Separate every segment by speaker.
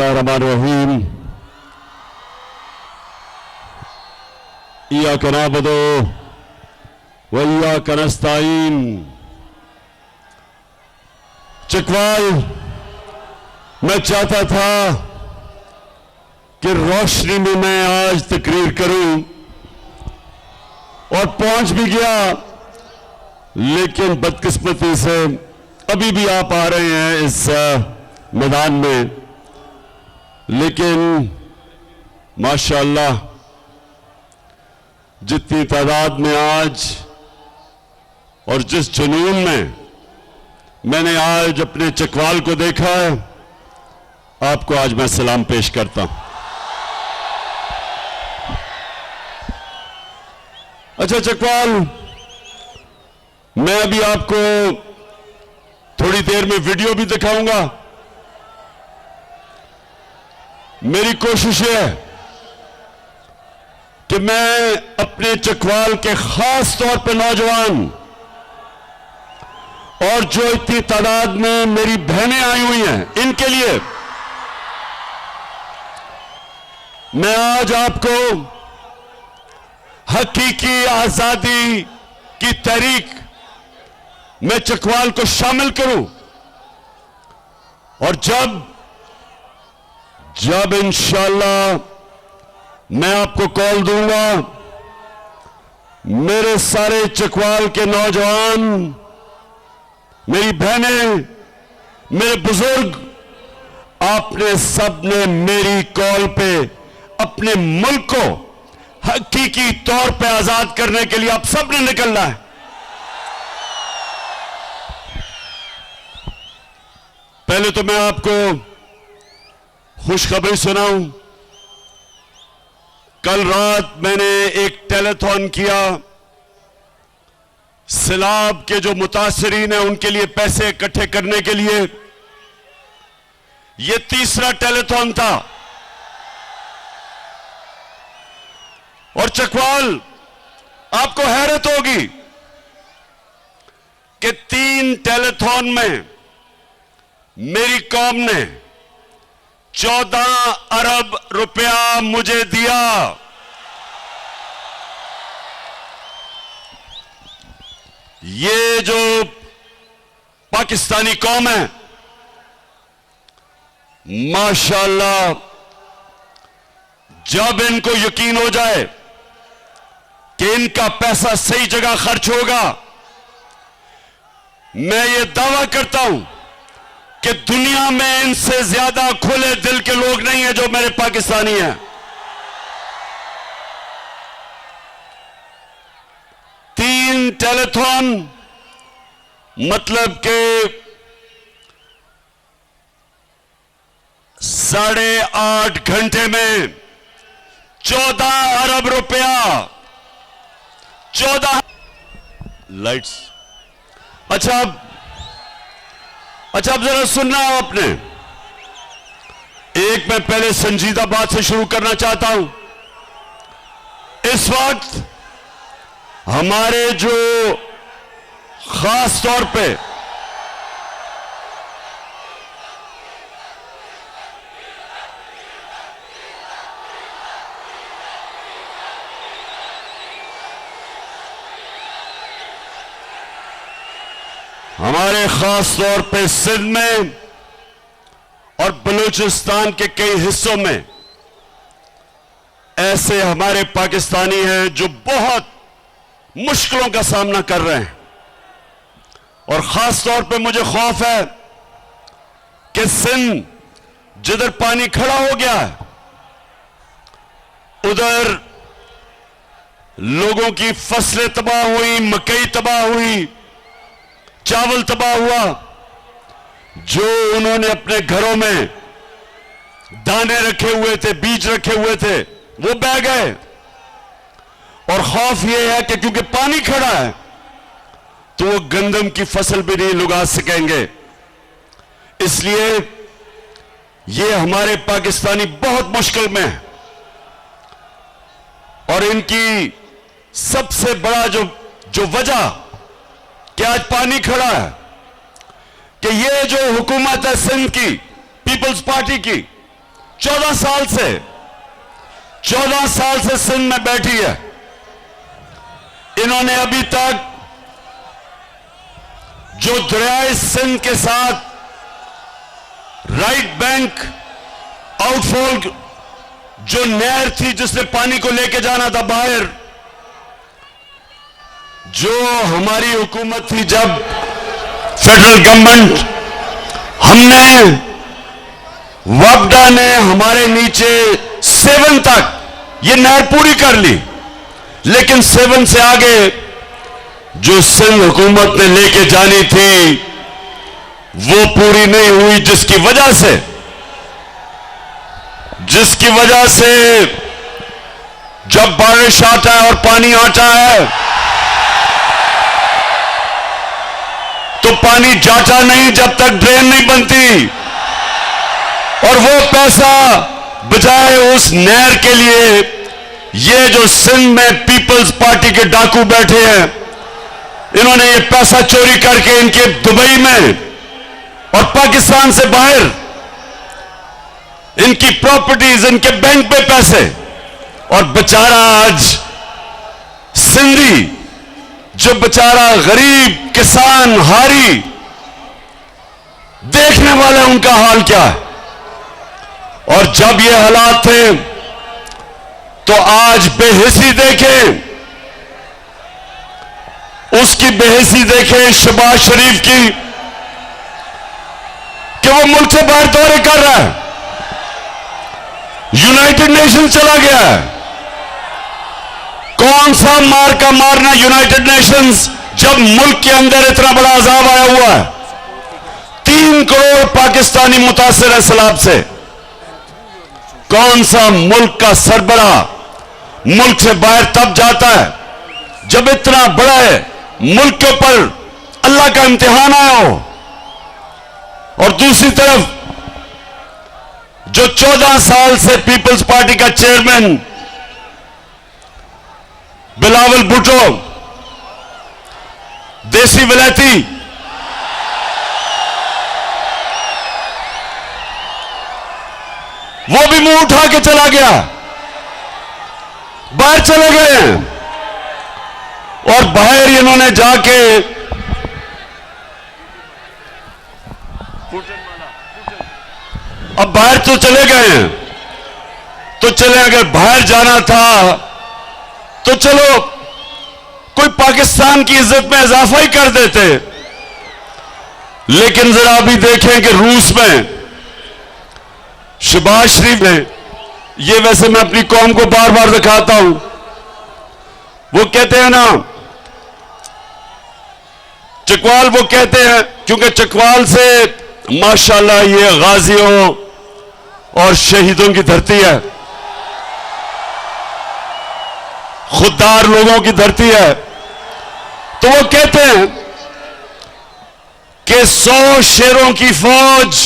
Speaker 1: बिस्मिल्लाहिर्रहमानिर्रहीम। इय्याका नअबुदु व इय्याका नस्तईन। चकवाल, मैं चाहता था कि रोशनी में मैं आज तकरीर करूं और पहुंच भी गया, लेकिन बदकिस्मती से अभी भी आप आ रहे हैं इस मैदान में। लेकिन माशाअल्लाह जितनी तादाद में आज और जिस जुनून में मैंने आज अपने चकवाल को देखा है, आपको आज मैं सलाम पेश करता हूं। अच्छा चकवाल, मैं अभी आपको थोड़ी देर में वीडियो भी दिखाऊंगा। मेरी कोशिश है कि मैं अपने चकवाल के खास तौर पर नौजवान और जो इतनी तादाद में मेरी बहनें आई हुई हैं, इनके लिए मैं आज आपको हकीकी आजादी की तहरीक में चकवाल को शामिल करूं, और जब इंशाअल्लाह मैं आपको कॉल दूंगा, मेरे सारे चकवाल के नौजवान, मेरी बहनें, मेरे बुजुर्ग, आपने सबने मेरी कॉल पे अपने मुल्क को हकीकी तौर पे आजाद करने के लिए आप सबने निकलना है। पहले तो मैं आपको खुशखबरी सुनाऊं। कल रात मैंने एक टेलीथॉन किया, सैलाब के जो मुतासरीन हैं उनके लिए पैसे इकट्ठे करने के लिए। यह तीसरा टेलीथॉन था। और चकवाल, आपको हैरत होगी कि 3 टेलीथॉन में मेरी कौम ने 14 अरब रुपया मुझे दिया। ये जो पाकिस्तानी कौम है, माशाअल्लाह, जब इनको यकीन हो जाए कि इनका पैसा सही जगह खर्च होगा, मैं ये दावा करता हूं कि दुनिया में इनसे ज्यादा खुले दिल के लोग नहीं हैं जो मेरे पाकिस्तानी हैं। 3 टेलीथॉन मतलब के 8.5 घंटे में 14 अरब रुपया। 14 लाइट्स। अच्छा अब जरा सुनना आपने। एक मैं पहले संजीदा बात से शुरू करना चाहता हूं। इस वक्त हमारे जो खास तौर पे सिंध में और बलूचिस्तान के कई हिस्सों में ऐसे हमारे पाकिस्तानी हैं जो बहुत मुश्किलों का सामना कर रहे हैं। और खास तौर पे मुझे खौफ है कि सिंध जिधर पानी खड़ा हो गया है, उधर लोगों की फसलें तबाह हुई, मकई तबाह हुई, चावल तबाह हुआ। जो उन्होंने अपने घरों में दाने रखे हुए थे, बीज रखे हुए थे, वो बह गए। और खौफ यह है कि क्योंकि पानी खड़ा है तो वो गंदम की फसल भी नहीं लगा सकेंगे। इसलिए ये हमारे पाकिस्तानी बहुत मुश्किल में है। और इनकी सबसे बड़ा जो वजह कि आज पानी खड़ा है कि ये जो हुकूमत है सिंध की, पीपल्स पार्टी की, 14 साल से सिंध में बैठी है। इन्होंने अभी तक जो दरियाए सिंध के साथ राइट बैंक आउटफॉल जो नहर थी जिसने पानी को लेके जाना था बाहर, जो हमारी हुकूमत थी जब फेडरल गवर्नमेंट, हमने वापडा ने हमारे नीचे 7 तक ये नहर पूरी कर ली, लेकिन 7 से आगे जो सिंध हुकूमत ने लेके जानी थी वो पूरी नहीं हुई, जिसकी वजह से जब बारिश आता है और पानी आता है तो पानी जाता नहीं जब तक ड्रेन नहीं बनती, और वो पैसा बजाय उस नहर के लिए ये जो सिंध में पीपल्स पार्टी के डाकू बैठे हैं, इन्होंने ये पैसा चोरी करके इनके दुबई में और पाकिस्तान से बाहर इनकी प्रॉपर्टीज, इनके बैंक पे पैसे, और बेचारा आज सिंधी जो बेचारा गरीब किसान हारी, देखने वाले उनका हाल क्या है। और जब ये हालात थे तो आज बेहिसी देखें, उसकी बेहिसी देखें शहबाज शरीफ की कि वो मुल्क से बाहर दौरे कर रहा है, यूनाइटेड नेशन चला गया है। कौन सा मार का मारना यूनाइटेड नेशंस, जब मुल्क के अंदर इतना बड़ा अजाब आया हुआ है। 3 करोड़ पाकिस्तानी मुतासिर है सैलाब से। कौन सा मुल्क का सरबराह मुल्क से बाहर तब जाता है जब इतना बड़ा है मुल्क के ऊपर अल्लाह का इम्तिहान आया हो। और दूसरी तरफ जो 14 साल से पीपल्स पार्टी का चेयरमैन बिलावल भुट्टो, देसी विलायती, वो भी मुंह उठा के चला गया, बाहर चले गए। और बाहर इन्होंने जाके अब बाहर तो चले गए, तो चले, अगर बाहर जाना था तो चलो कोई पाकिस्तान की इज्जत में इजाफा ही कर देते। लेकिन जरा अभी देखें कि रूस में शहबाज शरीफ ने, ये वैसे मैं अपनी कौम को बार बार दिखाता हूं, वो कहते हैं ना चकवाल, वो कहते हैं क्योंकि चकवाल से माशाल्लाह ये गाजियों और शहीदों की धरती है, खुददार लोगों की धरती है। तो वो कहते हैं कि 100 शेरों की फौज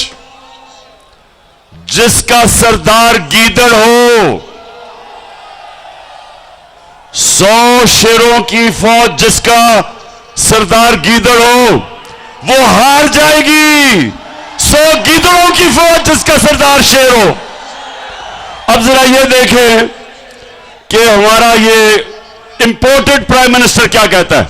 Speaker 1: जिसका सरदार गीदड़ हो, 100 शेरों की फौज जिसका सरदार गीदड़ हो वो हार जाएगी 100 गीदड़ों की फौज जिसका सरदार शेर हो। अब जरा ये देखें कि हमारा ये इंपोर्टेड प्राइम मिनिस्टर क्या कहता है।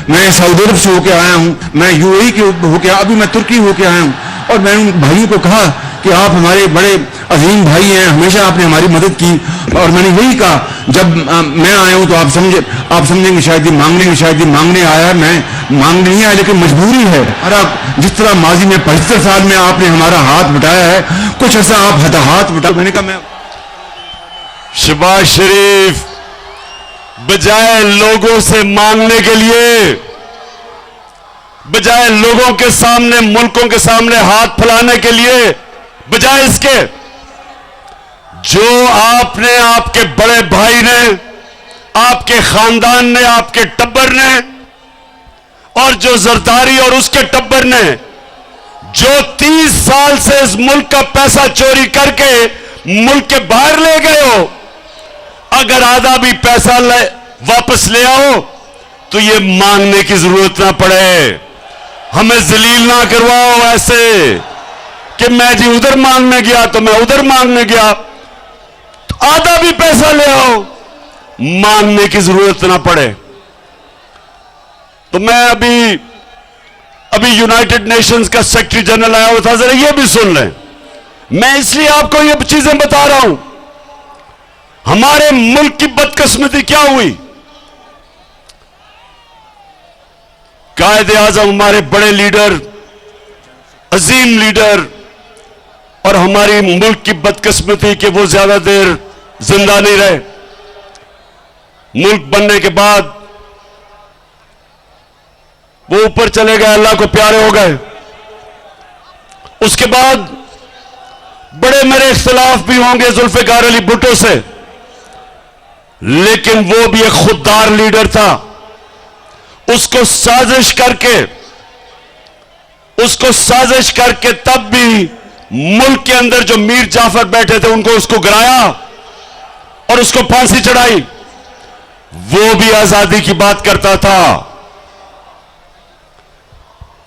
Speaker 2: मैं सऊदी अरब से होके आया हूं, मैं यूएई के होके, अभी मैं तुर्की होके आया हूं, और मैंने उन भाइयों को कहा कि आप हमारे बड़े अजीम भाई हैं, हमेशा आपने हमारी मदद की। और मैंने यही कहा, जब मैं आया हूं तो आप समझेंगे शायद ये मांगने आया, मैं मांगने नहीं आया, लेकिन मजबूरी है। और आप जिस तरह माजी में 75 साल में आपने हमारा हाथ बटाया है, कुछ ऐसा आप हाथ बटा। मैंने कहा मैं
Speaker 1: शहबाज शरीफ बजाय लोगों से मांगने के लिए, बजाय लोगों के सामने, मुल्कों के सामने हाथ फैलाने के लिए, बजाय इसके जो आपने, आपके बड़े भाई ने, आपके खानदान ने, आपके टब्बर ने, और जो जरदारी और उसके टब्बर ने जो 30 साल से इस मुल्क का पैसा चोरी करके मुल्क के बाहर ले गए हो, अगर आधा भी पैसा वापस ले आओ तो ये मांगने की जरूरत ना पड़े, हमें जलील ना करवाओ ऐसे कि मैं जी उधर मांगने गया तो मैं उधर मांगने गया, तो आधा भी पैसा ले आओ, मांगने की जरूरत ना पड़े। तो मैं अभी यूनाइटेड नेशंस का सेक्रेटरी जनरल आया हुआ था, जरा ये भी सुन लें। मैं इसलिए आपको ये चीजें बता रहा हूं, हमारे मुल्क की बदकिस्मती क्या हुई। कायदे आजम हमारे बड़े लीडर, अजीम लीडर, और हमारी मुल्क की बदकिस्मती कि वो ज्यादा देर जिंदा नहीं रहे। मुल्क बनने के बाद वो ऊपर चले गए, अल्लाह को प्यारे हो गए। उसके बाद बड़े मेरे इख्तिलाफ भी होंगे जुल्फिकार अली भुट्टो से, लेकिन वो भी एक खुददार लीडर था। उसको साजिश करके तब भी मुल्क के अंदर जो मीर जाफर बैठे थे उनको उसको गिराया और उसको फांसी चढ़ाई। वो भी आजादी की बात करता था।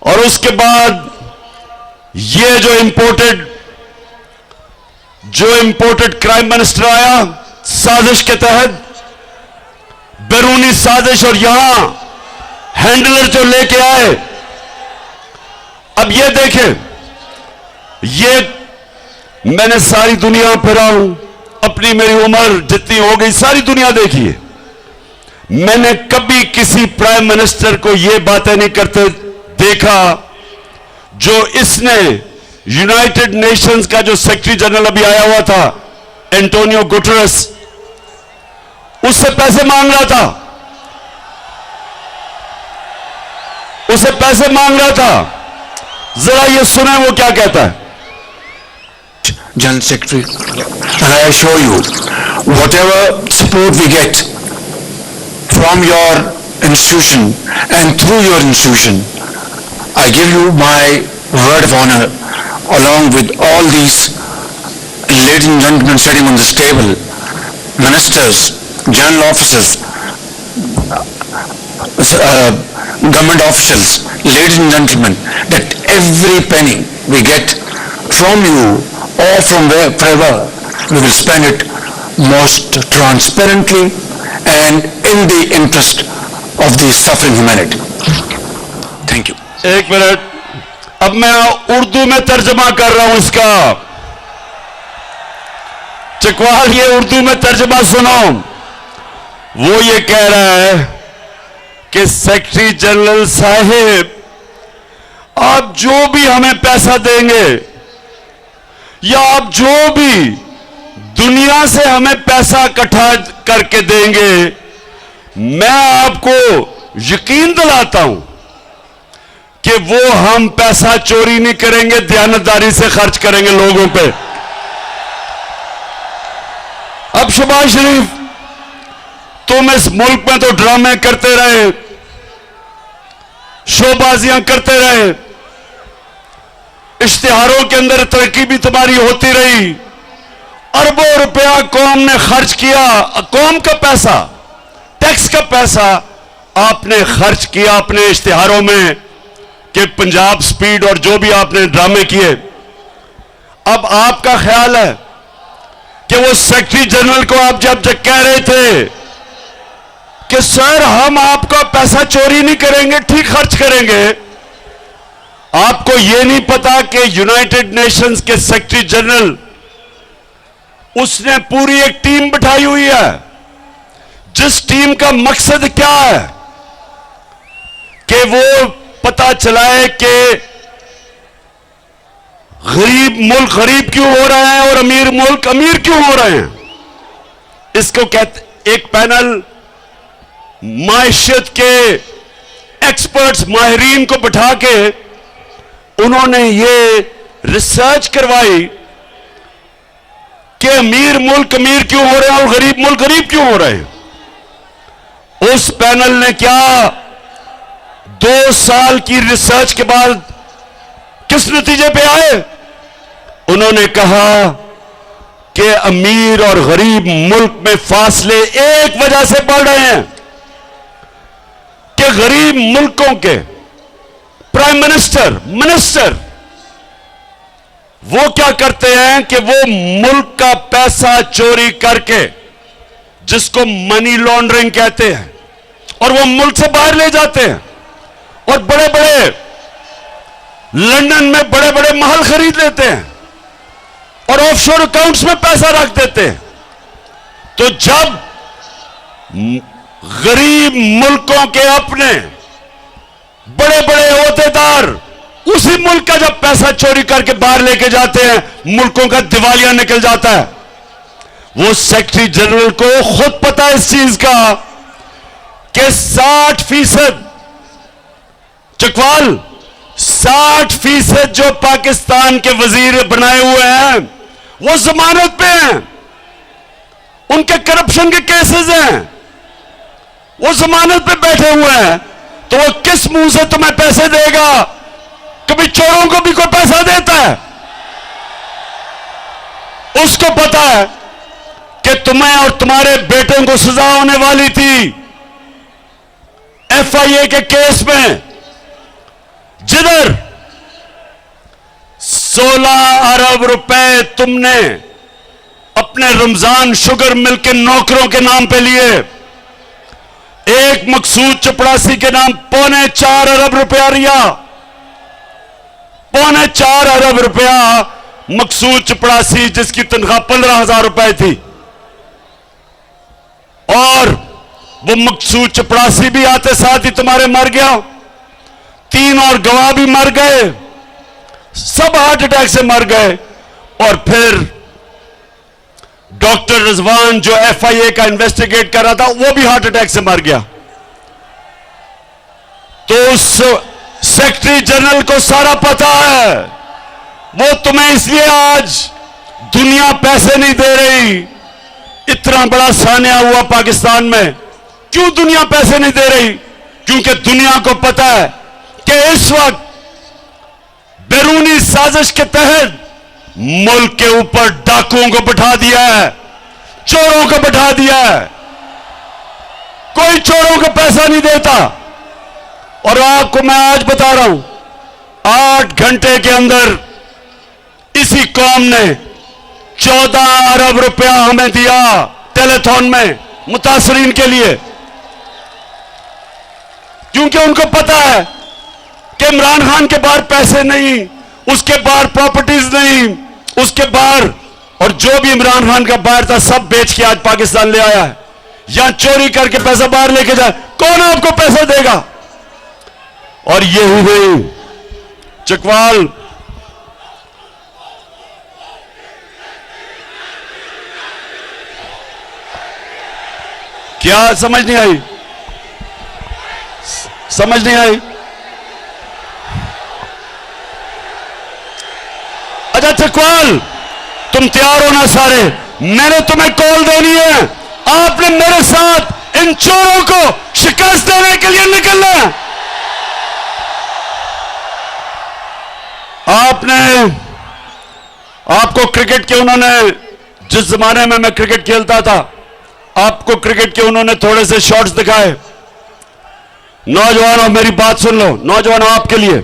Speaker 1: और उसके बाद ये जो इंपोर्टेड क्राइम मिनिस्टर आया साजिश के तहत, बैरूनी साजिश, और यहां हैंडलर जो लेके आए। अब ये देखें, ये मैंने सारी दुनिया फिरा हूं, अपनी मेरी उम्र जितनी हो गई सारी दुनिया देखी है। मैंने कभी किसी प्राइम मिनिस्टर को ये बातें नहीं करते देखा जो इसने यूनाइटेड नेशंस का जो सेक्रेटरी जनरल अभी आया हुआ था एंटोनियो गुटेरेस, उससे पैसे मांग रहा था, उसे पैसे मांग रहा था। जरा ये सुने वो क्या कहता है।
Speaker 3: General Secretary, and I assure you, whatever support we get from your institution and through your institution, I give you my word of honor, along with all these ladies and gentlemen sitting on this table, ministers, general officers, government officials, ladies and gentlemen, that every penny we get from you or from wherever, we will spend it most transparently and in the interest of the suffering humanity. Thank you.
Speaker 1: एक minute, अब मैं उर्दू में तर्जमा कर रहा हूं इसका। चकवाल, ये उर्दू में तर्जमा सुनो। वो ये कह रहा है कि सेक्रेटरी जनरल साहिब, आप जो भी हमें पैसा देंगे या आप जो भी दुनिया से हमें पैसा इकट्ठा करके देंगे, मैं आपको यकीन दिलाता हूं कि वो हम पैसा चोरी नहीं करेंगे, दयानतदारी से खर्च करेंगे लोगों पे। अब शहबाज शरीफ, तुम इस मुल्क में तो ड्रामे करते रहे, शोबाजियां करते रहे, इश्तिहारों के अंदर तरक्की भी तुम्हारी होती रही, अरबों रुपया कौम ने खर्च किया, कौम का पैसा, टैक्स का पैसा आपने खर्च किया अपने इश्तिहारों में कि पंजाब स्पीड और जो भी आपने ड्रामे किए। अब आपका ख्याल है कि वो सेक्रेटरी जनरल को आप जब कह रहे थे कि सर हम आपका पैसा चोरी नहीं करेंगे, ठीक खर्च करेंगे, आपको यह नहीं पता कि यूनाइटेड नेशंस के सेक्रेटरी जनरल, उसने पूरी एक टीम बिठाई हुई है, जिस टीम का मकसद क्या है कि वो पता चलाए कि गरीब मुल्क गरीब क्यों हो रहे हैं और अमीर मुल्क अमीर क्यों हो रहे हैं। इसको कहते, एक पैनल मायशत के एक्सपर्ट्स, माहिरीन को बिठा के उन्होंने ये रिसर्च करवाई कि अमीर मुल्क अमीर क्यों हो रहे हैं और गरीब मुल्क गरीब क्यों हो रहे हैं। उस पैनल ने क्या 2 साल की रिसर्च के बाद किस नतीजे पे आए? उन्होंने कहा कि अमीर और गरीब मुल्क में फासले एक वजह से बढ़ रहे हैं कि गरीब मुल्कों के प्राइम मिनिस्टर वो क्या करते हैं कि वो मुल्क का पैसा चोरी करके, जिसको मनी लॉन्ड्रिंग कहते हैं, और वो मुल्क से बाहर ले जाते हैं और बड़े बड़े लंदन में बड़े बड़े महल खरीद लेते हैं और ऑफशोर अकाउंट्स में पैसा रख देते हैं। तो जब गरीब मुल्कों के अपने बड़े बड़े ओहदेदार उसी मुल्क का जब पैसा चोरी करके बाहर लेके जाते हैं, मुल्कों का दिवालिया निकल जाता है। वो सेक्रेटरी जनरल को खुद पता है इस चीज का कि 60% चकवाल 60% जो पाकिस्तान के वजीर बनाए हुए हैं वो जमानत पे हैं, उनके करप्शन के केसेस हैं, वो जमानत पे बैठे हुए हैं। तो वो किस मुंह से तुम्हें पैसे देगा? कभी चोरों को भी कोई पैसा देता है? उसको पता है कि तुम्हें और तुम्हारे बेटों को सजा होने वाली थी FIA के केस में, जिधर 16 अरब रुपए तुमने अपने रमजान शुगर मिल के नौकरों के नाम पे लिए, एक मकसूद चपड़ासी के नाम 4.25 अरब रुपया लिया, 4.25 अरब रुपया मकसूद चपड़ासी जिसकी तनख्वाह 15,000 रुपए थी, और वो मकसूद चपड़ासी भी आते साथ ही तुम्हारे मर गया, 3 और गवाह भी मर गए, सब हार्ट अटैक से मर गए। और फिर डॉक्टर रिजवान जो FIA का इन्वेस्टिगेट कर रहा था वो भी हार्ट अटैक से मर गया। तो उस सेक्रेटरी जनरल को सारा पता है, वो तुम्हें इसलिए आज दुनिया पैसे नहीं दे रही। इतना बड़ा सानिया हुआ पाकिस्तान में, क्यों दुनिया पैसे नहीं दे रही? क्योंकि दुनिया को पता है कि इस वक्त बैरूनी साजिश के तहत मुल्क के ऊपर डाकुओं को बैठा दिया है, चोरों को बैठा दिया है। कोई चोरों को पैसा नहीं देता। और आपको मैं आज बता रहा हूं, 8 घंटे के अंदर इसी कौम ने 14 अरब रुपया हमें दिया टेलीथॉन में मुतासरीन के लिए, क्योंकि उनको पता है कि इमरान खान के बाहर पैसे नहीं, उसके बाहर प्रॉपर्टीज नहीं, उसके बाहर, और जो भी इमरान खान का बाहर था सब बेच के आज पाकिस्तान ले आया है, या चोरी करके पैसा बाहर लेके जाए। कौन आपको पैसा देगा? और ये हुई चकवाल क्या समझ नहीं आई? समझ नहीं आई? अच्छा चकवाल, तुम तैयार हो ना सारे? मैंने तुम्हें कॉल देनी है, आपने मेरे साथ इन चोरों को शिकस्त देने के लिए निकलना है। आपको क्रिकेट के उन्होंने, जिस जमाने में मैं क्रिकेट खेलता था, आपको क्रिकेट के उन्होंने थोड़े से शॉट्स दिखाए। नौजवानों मेरी बात सुन लो, नौजवानों आपके लिए,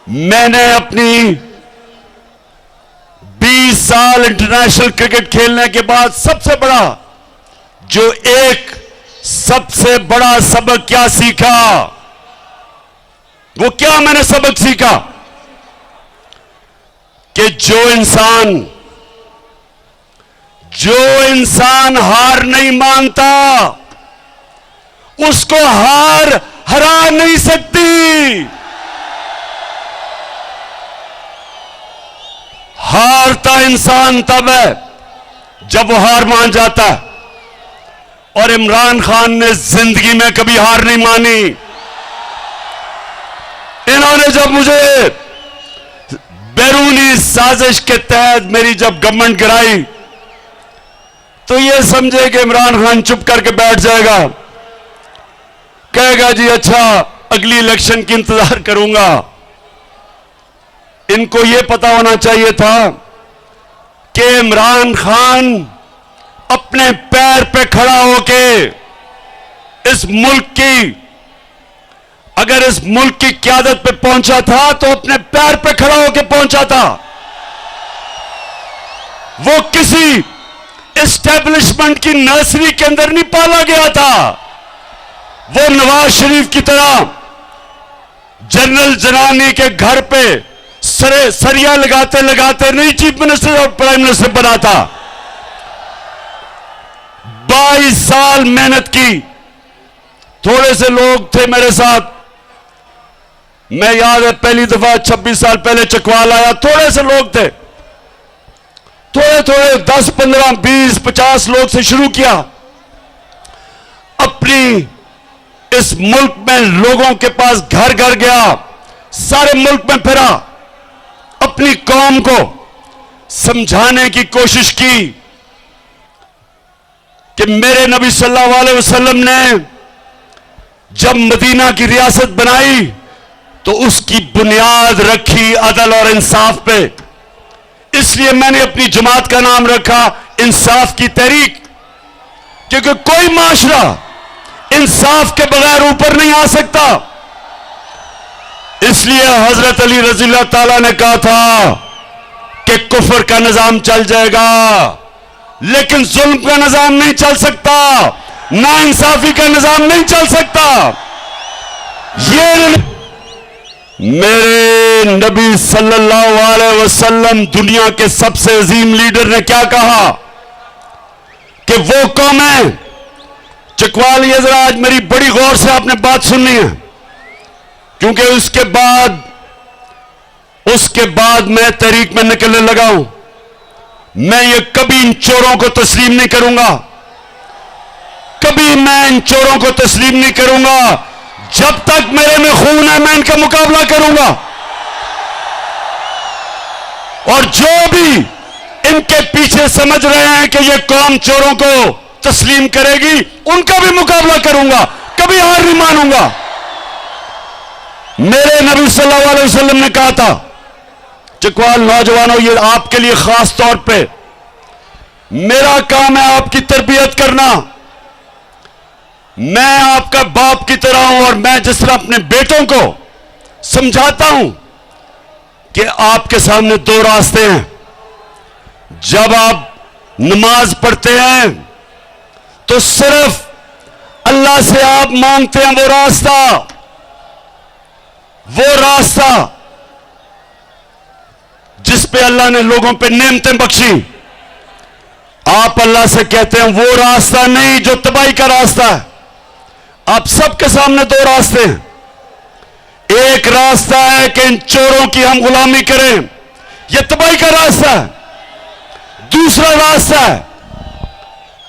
Speaker 1: मैंने अपनी 20 साल इंटरनेशनल क्रिकेट खेलने के बाद सबसे बड़ा सबक क्या सीखा? वो क्या मैंने सबक सीखा? कि जो इंसान हार नहीं मानता, उसको हार हरा नहीं सकती। हारता इंसान तब है जब वो हार मान जाता है, और इमरान खान ने जिंदगी में कभी हार नहीं मानी। इन्होंने जब मुझे बैरूनी साजिश के तहत मेरी जब गवर्नमेंट गिराई, तो ये समझे कि इमरान खान चुप करके बैठ जाएगा, कहेगा जी अच्छा अगली इलेक्शन की इंतजार करूंगा। इनको यह पता होना चाहिए था कि इमरान खान अपने पैर पे खड़ा होके इस मुल्क की, अगर इस मुल्क की क़यादत पे पहुंचा था तो अपने पैर पे खड़ा होके पहुंचा था। वो किसी एस्टेब्लिशमेंट की नर्सरी के अंदर नहीं पाला गया था। वो नवाज शरीफ की तरह जनरल जनानी के घर पे सरिया लगाते लगाते नहीं चीफ मिनिस्टर और प्राइम मिनिस्टर बना था। 22 साल मेहनत की। थोड़े से लोग थे मेरे साथ, मैं याद है पहली दफा 26 साल पहले चकवाल आया, थोड़े से लोग थे, थोड़े थोड़े 10, 15, 20, 50 लोग से शुरू किया। अपनी इस मुल्क में लोगों के पास घर घर गया, सारे मुल्क में फिरा, अपनी कौम को समझाने की कोशिश की कि मेरे नबी सल्लल्लाहु अलैहि वसल्लम ने जब मदीना की रियासत बनाई तो उसकी बुनियाद रखी अदल और इंसाफ पे। इसलिए मैंने अपनी जमात का नाम रखा इंसाफ की तहरीक, क्योंकि कोई माशरा इंसाफ के बगैर ऊपर नहीं आ सकता। इसलिए हजरत अली रज़ी अल्लाह ताला ने कहा था कि कुफर का निजाम चल जाएगा लेकिन जुल्म का निजाम नहीं चल सकता, ना इंसाफी का निजाम नहीं चल सकता। ये मेरे नबी सल्लल्लाहु अलैहि वसल्लम दुनिया के सबसे अजीम लीडर ने क्या कहा कि वो कौम है। चकवाल, ये जरा आज मेरी बड़ी गौर से आपने बात सुननी है, क्योंकि उसके बाद मैं तहरीक में निकलने लगा हूं। मैं ये कभी इन चोरों को तस्लीम नहीं करूंगा, कभी मैं इन चोरों को तस्लीम नहीं करूंगा। जब तक मेरे में खून है मैं इनका मुकाबला करूंगा, और जो भी इनके पीछे समझ रहे हैं कि ये कौम चोरों को तस्लीम करेगी, उनका भी मुकाबला करूंगा, कभी हार नहीं मानूंगा। मेरे नबी सल्लल्लाहु अलैहि वसल्लम ने कहा था, चकवाल नौजवानों, ये आपके लिए खास तौर पे मेरा काम है आपकी तरबियत करना। मैं आपका बाप की तरह हूं और मैं जिस तरह अपने बेटों को समझाता हूं कि आपके सामने दो रास्ते हैं। जब आप नमाज पढ़ते हैं तो सिर्फ अल्लाह से आप मांगते हैं वो रास्ता जिस पे अल्लाह ने लोगों पे नेमतें बख्शी। आप अल्लाह से कहते हैं वो रास्ता नहीं जो तबाही का रास्ता है। आप सबके सामने दो रास्ते हैं। एक रास्ता है कि इन चोरों की हम गुलामी करें, यह तबाही का रास्ता है। दूसरा रास्ता है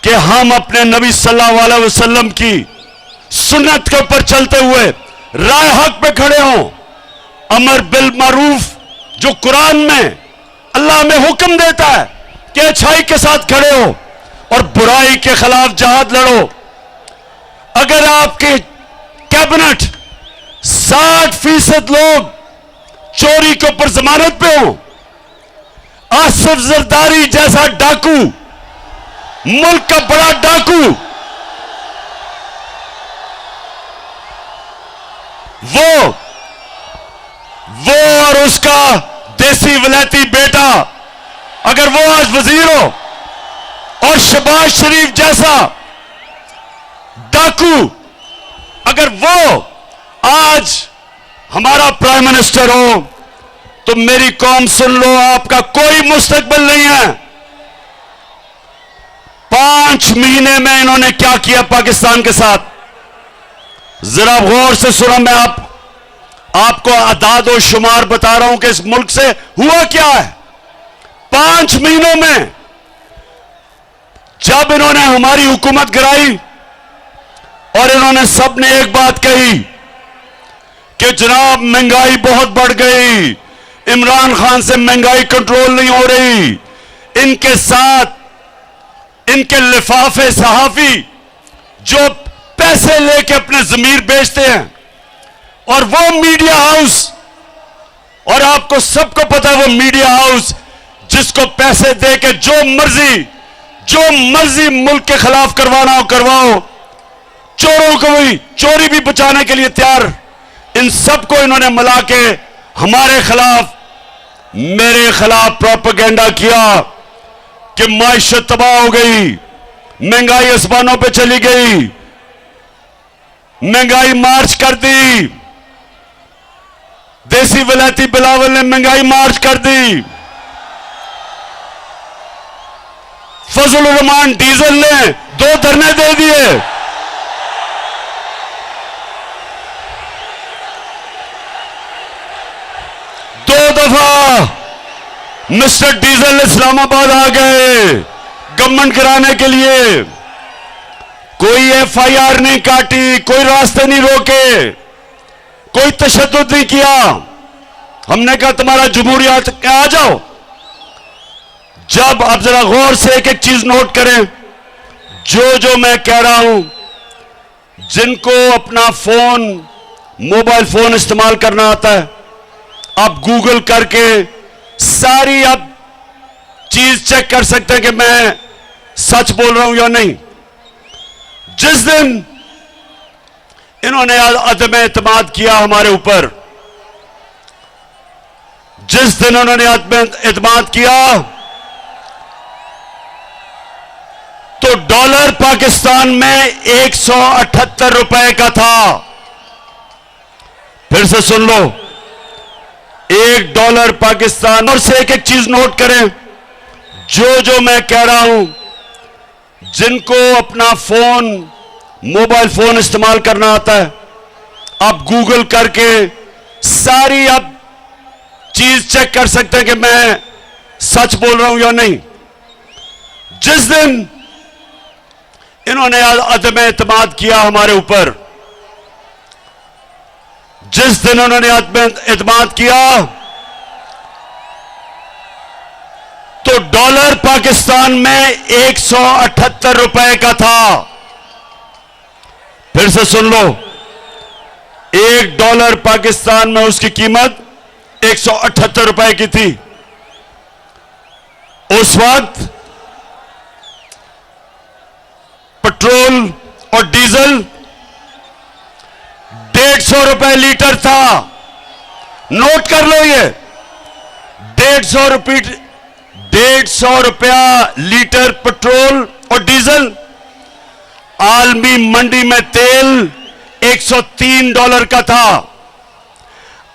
Speaker 1: कि हम अपने नबी सल्लल्लाहु अलैहि वसल्लम की सुन्नत के ऊपर चलते हुए राय हक पे खड़े हों। अमर बिल मारूफ जो कुरान में अल्लाह में हुक्म देता है कि अच्छाई के साथ खड़े हो और बुराई के खिलाफ जहाद लड़ो। अगर आपके कैबिनेट 60% लोग चोरी के ऊपर जमानत पे हो, आसिफ जरदारी जैसा डाकू, मुल्क का बड़ा डाकू, वो और उसका देसी वलैती बेटा अगर वो आज वजीर हो, और शहबाज शरीफ जैसा डाकू अगर वो आज हमारा प्राइम मिनिस्टर हो, तो मेरी कौम सुन लो, आपका कोई मुस्तकबिल नहीं है। 5 महीने में इन्होंने क्या किया पाकिस्तान के साथ, जरा गौर से सुनो। मैं आपको अदाद और शुमार बता रहा हूं कि इस मुल्क से हुआ क्या है 5 महीनों में। जब इन्होंने हमारी हुकूमत गिराई और इन्होंने सबने एक बात कही कि जनाब महंगाई बहुत बढ़ गई, इमरान खान से महंगाई कंट्रोल नहीं हो रही। इनके साथ इनके लिफाफे सहाफी जो पैसे लेके अपने जमीर बेचते हैं, और वो मीडिया हाउस, और आपको सबको पता है वो मीडिया हाउस जिसको पैसे दे के जो मर्जी मुल्क के खिलाफ करवाना हो करवाओ, चोरों को भी चोरी भी बचाने के लिए तैयार। इन सबको इन्होंने मिला के हमारे खिलाफ, मेरे खिलाफ प्रोपेगेंडा किया। कि माइशत तबाह हो गई, महंगाई आसमानों पे चली गई, महंगाई मार्च कर दी, देसी विलायती बिलावल ने महंगाई मार्च कर दी, फजल रहमान डीजल ने 2 धरने दे दिए। दो दफा मिस्टर डीजल इस्लामाबाद आ गए गवर्नमेंट गिराने के लिए। कोई एफआईआर नहीं काटी, कोई रास्ते नहीं रोके, कोई तशद्दुद नहीं किया। हमने कहा तुम्हारा जमहूरियत आ जाओ। जब आप जरा गौर से एक एक चीज नोट करें, जो मैं कह रहा हूं, जिनको अपना फोन, मोबाइल फोन इस्तेमाल करना आता है, आप गूगल करके सारी आप चीज चेक कर सकते हैं कि मैं सच बोल रहा हूं या नहीं। जिस दिन इन्होंने अदम एतमाद किया हमारे ऊपर, जिस दिन उन्होंने अदम एतमाद किया, तो डॉलर पाकिस्तान में 178 रुपए का था। फिर से सुन लो, $1 पाकिस्तान। और से एक एक चीज नोट करें, जो मैं कह रहा हूं, जिनको अपना फोन, मोबाइल फोन इस्तेमाल करना आता है, आप गूगल करके सारी आप चीज चेक कर सकते हैं कि मैं सच बोल रहा हूं या नहीं। जिस दिन इन्होंने अदम एतमाद किया हमारे ऊपर, जिस दिन उन्होंने अदम एतमाद किया, तो डॉलर पाकिस्तान में 178 रुपए का था। फिर से सुन लो, $1 पाकिस्तान में उसकी कीमत 178 रुपए की थी। उस वक्त पेट्रोल और डीजल 150 रुपए लीटर था। नोट कर लो, ये 150 रुपया लीटर पेट्रोल और डीजल। आलमी मंडी में तेल $103 का था।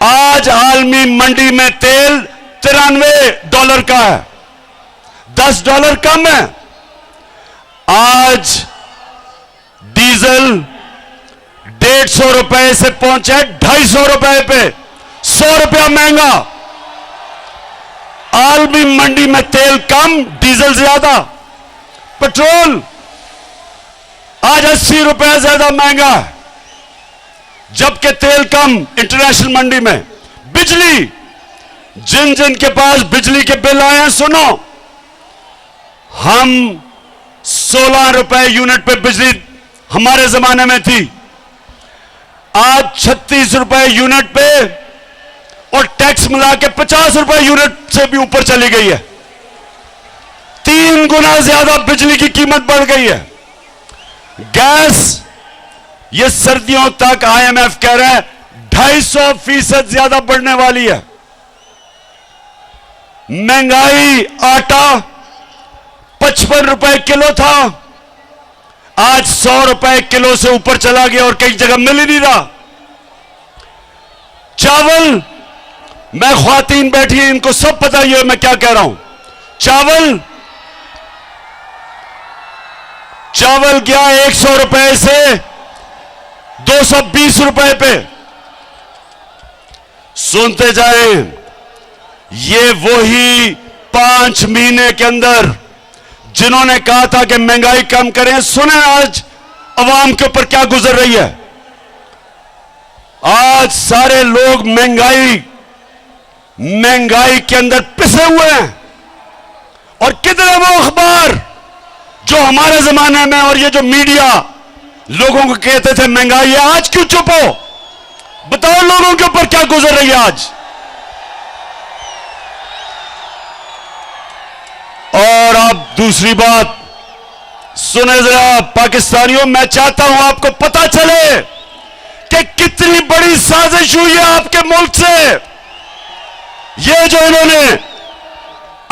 Speaker 1: आज आलमी मंडी में तेल $93 का है, $10 कम है। आज डीजल 150 रुपए से पहुंचे 250 रुपए पे, 100 रुपया महंगा। आलमी मंडी में तेल कम, डीजल ज्यादा। पेट्रोल आज 80 रुपए ज्यादा महंगा है, जबकि तेल कम इंटरनेशनल मंडी में। बिजली, जिन के पास बिजली के बिल आए हैं, सुनो, हम 16 रुपए यूनिट पे बिजली हमारे जमाने में थी, आज 36 रुपए यूनिट पे, और टैक्स मिला के 50 रुपए यूनिट से भी ऊपर चली गई है। 3 गुना ज्यादा बिजली की कीमत बढ़ गई है। गैस, ये सर्दियों तक IMF कह रहा है 250% ज्यादा बढ़ने वाली है। महंगाई, आटा 55 रुपए किलो था, आज 100 रुपए किलो से ऊपर चला गया और कई जगह मिल ही नहीं रहा। चावल, मैं ख्वातीन बैठी हैं, इनको सब पता ही है मैं क्या कह रहा हूं। चावल गया 100 रुपए से 220 रुपए पे। सुनते जाएं, ये वही 5 महीने के अंदर जिन्होंने कहा था कि महंगाई कम करें, सुने आज अवाम के ऊपर क्या गुजर रही है। आज सारे लोग महंगाई के अंदर पिसे हुए हैं। और कितने वो अखबार जो हमारे जमाने में, और ये जो मीडिया लोगों को कहते थे महंगाई है, आज क्यों चुप हो? बताओ लोगों के ऊपर क्या गुजर रही है आज। और अब दूसरी बात सुने जरा पाकिस्तानियों, मैं चाहता हूं आपको पता चले कि कितनी बड़ी साजिश हुई है आपके मुल्क से। ये जो इन्होंने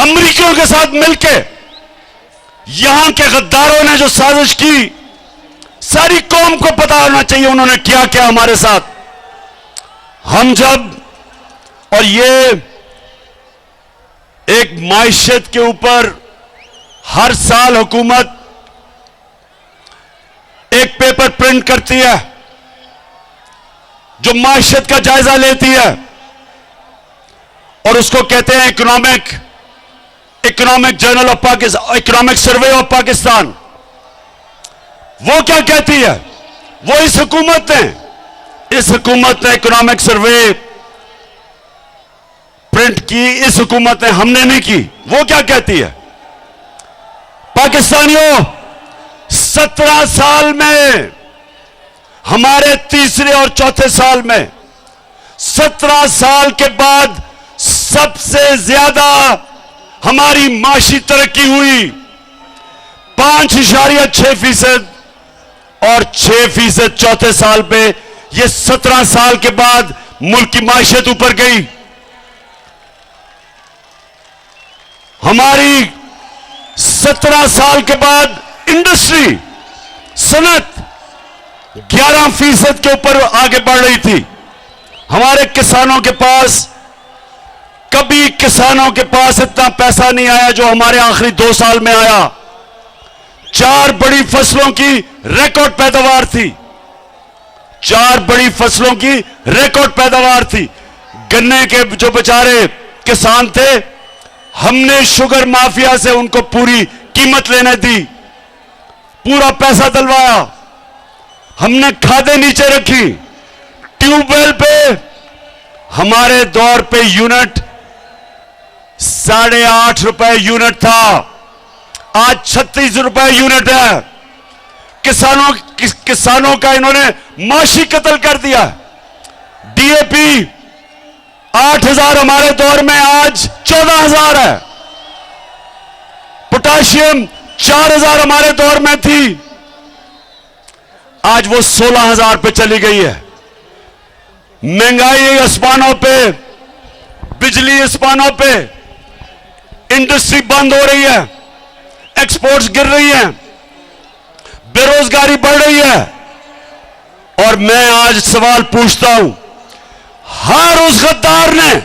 Speaker 1: अमेरिकियों के साथ मिलकर यहां के गद्दारों ने जो साजिश की, सारी कौम को पता होना चाहिए उन्होंने क्या क्या हमारे साथ। हम जब, और ये एक माइशत के ऊपर हर साल हुकूमत एक पेपर प्रिंट करती है जो माइशत का जायजा लेती है, और उसको कहते हैं economic journal of Pakistan, economic survey of Pakistan. वो क्या कहती है? वो इस हुकूमत ने इकोनॉमिक सर्वे प्रिंट की, इस हुकूमत ने, हमने नहीं की। वो क्या कहती है? पाकिस्तानियों, 17 साल में, हमारे तीसरे और चौथे साल में, 17 साल के बाद सबसे ज्यादा हमारी माशी तरक्की हुई, 5.6% और 6% चौथे साल पे। ये 17 साल के बाद मुल्क की माशियत ऊपर गई। हमारी 17 साल के बाद इंडस्ट्री, सनत 11% के ऊपर आगे बढ़ रही थी। हमारे किसानों के पास, कभी किसानों के पास इतना पैसा नहीं आया जो हमारे आखिरी 2 साल में आया। 4 बड़ी फसलों की रिकॉर्ड पैदावार थी, 4 बड़ी फसलों की रिकॉर्ड पैदावार थी। गन्ने के जो बेचारे किसान थे, हमने शुगर माफिया से उनको पूरी कीमत लेने दी, पूरा पैसा दिलवाया। हमने खादें नीचे रखी। ट्यूबवेल पे हमारे दौर पे यूनिट 8.5 रुपए यूनिट था, आज 36 रुपए यूनिट है। किसानों का इन्होंने माशी कत्ल कर दिया। डीएपी 8,000 हमारे दौर में आज 14,000 है। पोटाशियम 4,000 हमारे दौर में थी, आज वो 16,000 पे चली गई है। महंगाई आसमानों पे, बिजली आसमानों पे, इंडस्ट्री बंद हो रही है, एक्सपोर्ट्स गिर रही हैं, बेरोजगारी बढ़ रही है। और मैं आज सवाल पूछता हूं, हर उस गद्दार ने,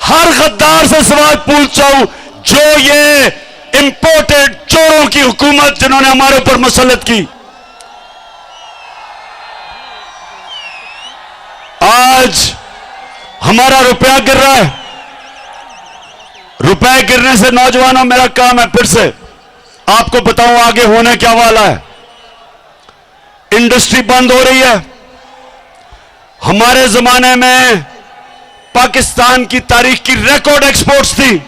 Speaker 1: हर गद्दार से सवाल पूछता हूं जो ये इंपोर्टेड चोरों की हुकूमत जिन्होंने हमारे ऊपर मुसल्लत की। आज हमारा रुपया गिर रहा है। रुपए गिरने से नौजवानों, मेरा काम है फिर से आपको बताऊं आगे होने क्या वाला है। इंडस्ट्री बंद हो रही है। हमारे जमाने में पाकिस्तान की तारीख की रिकॉर्ड एक्सपोर्ट्स थी,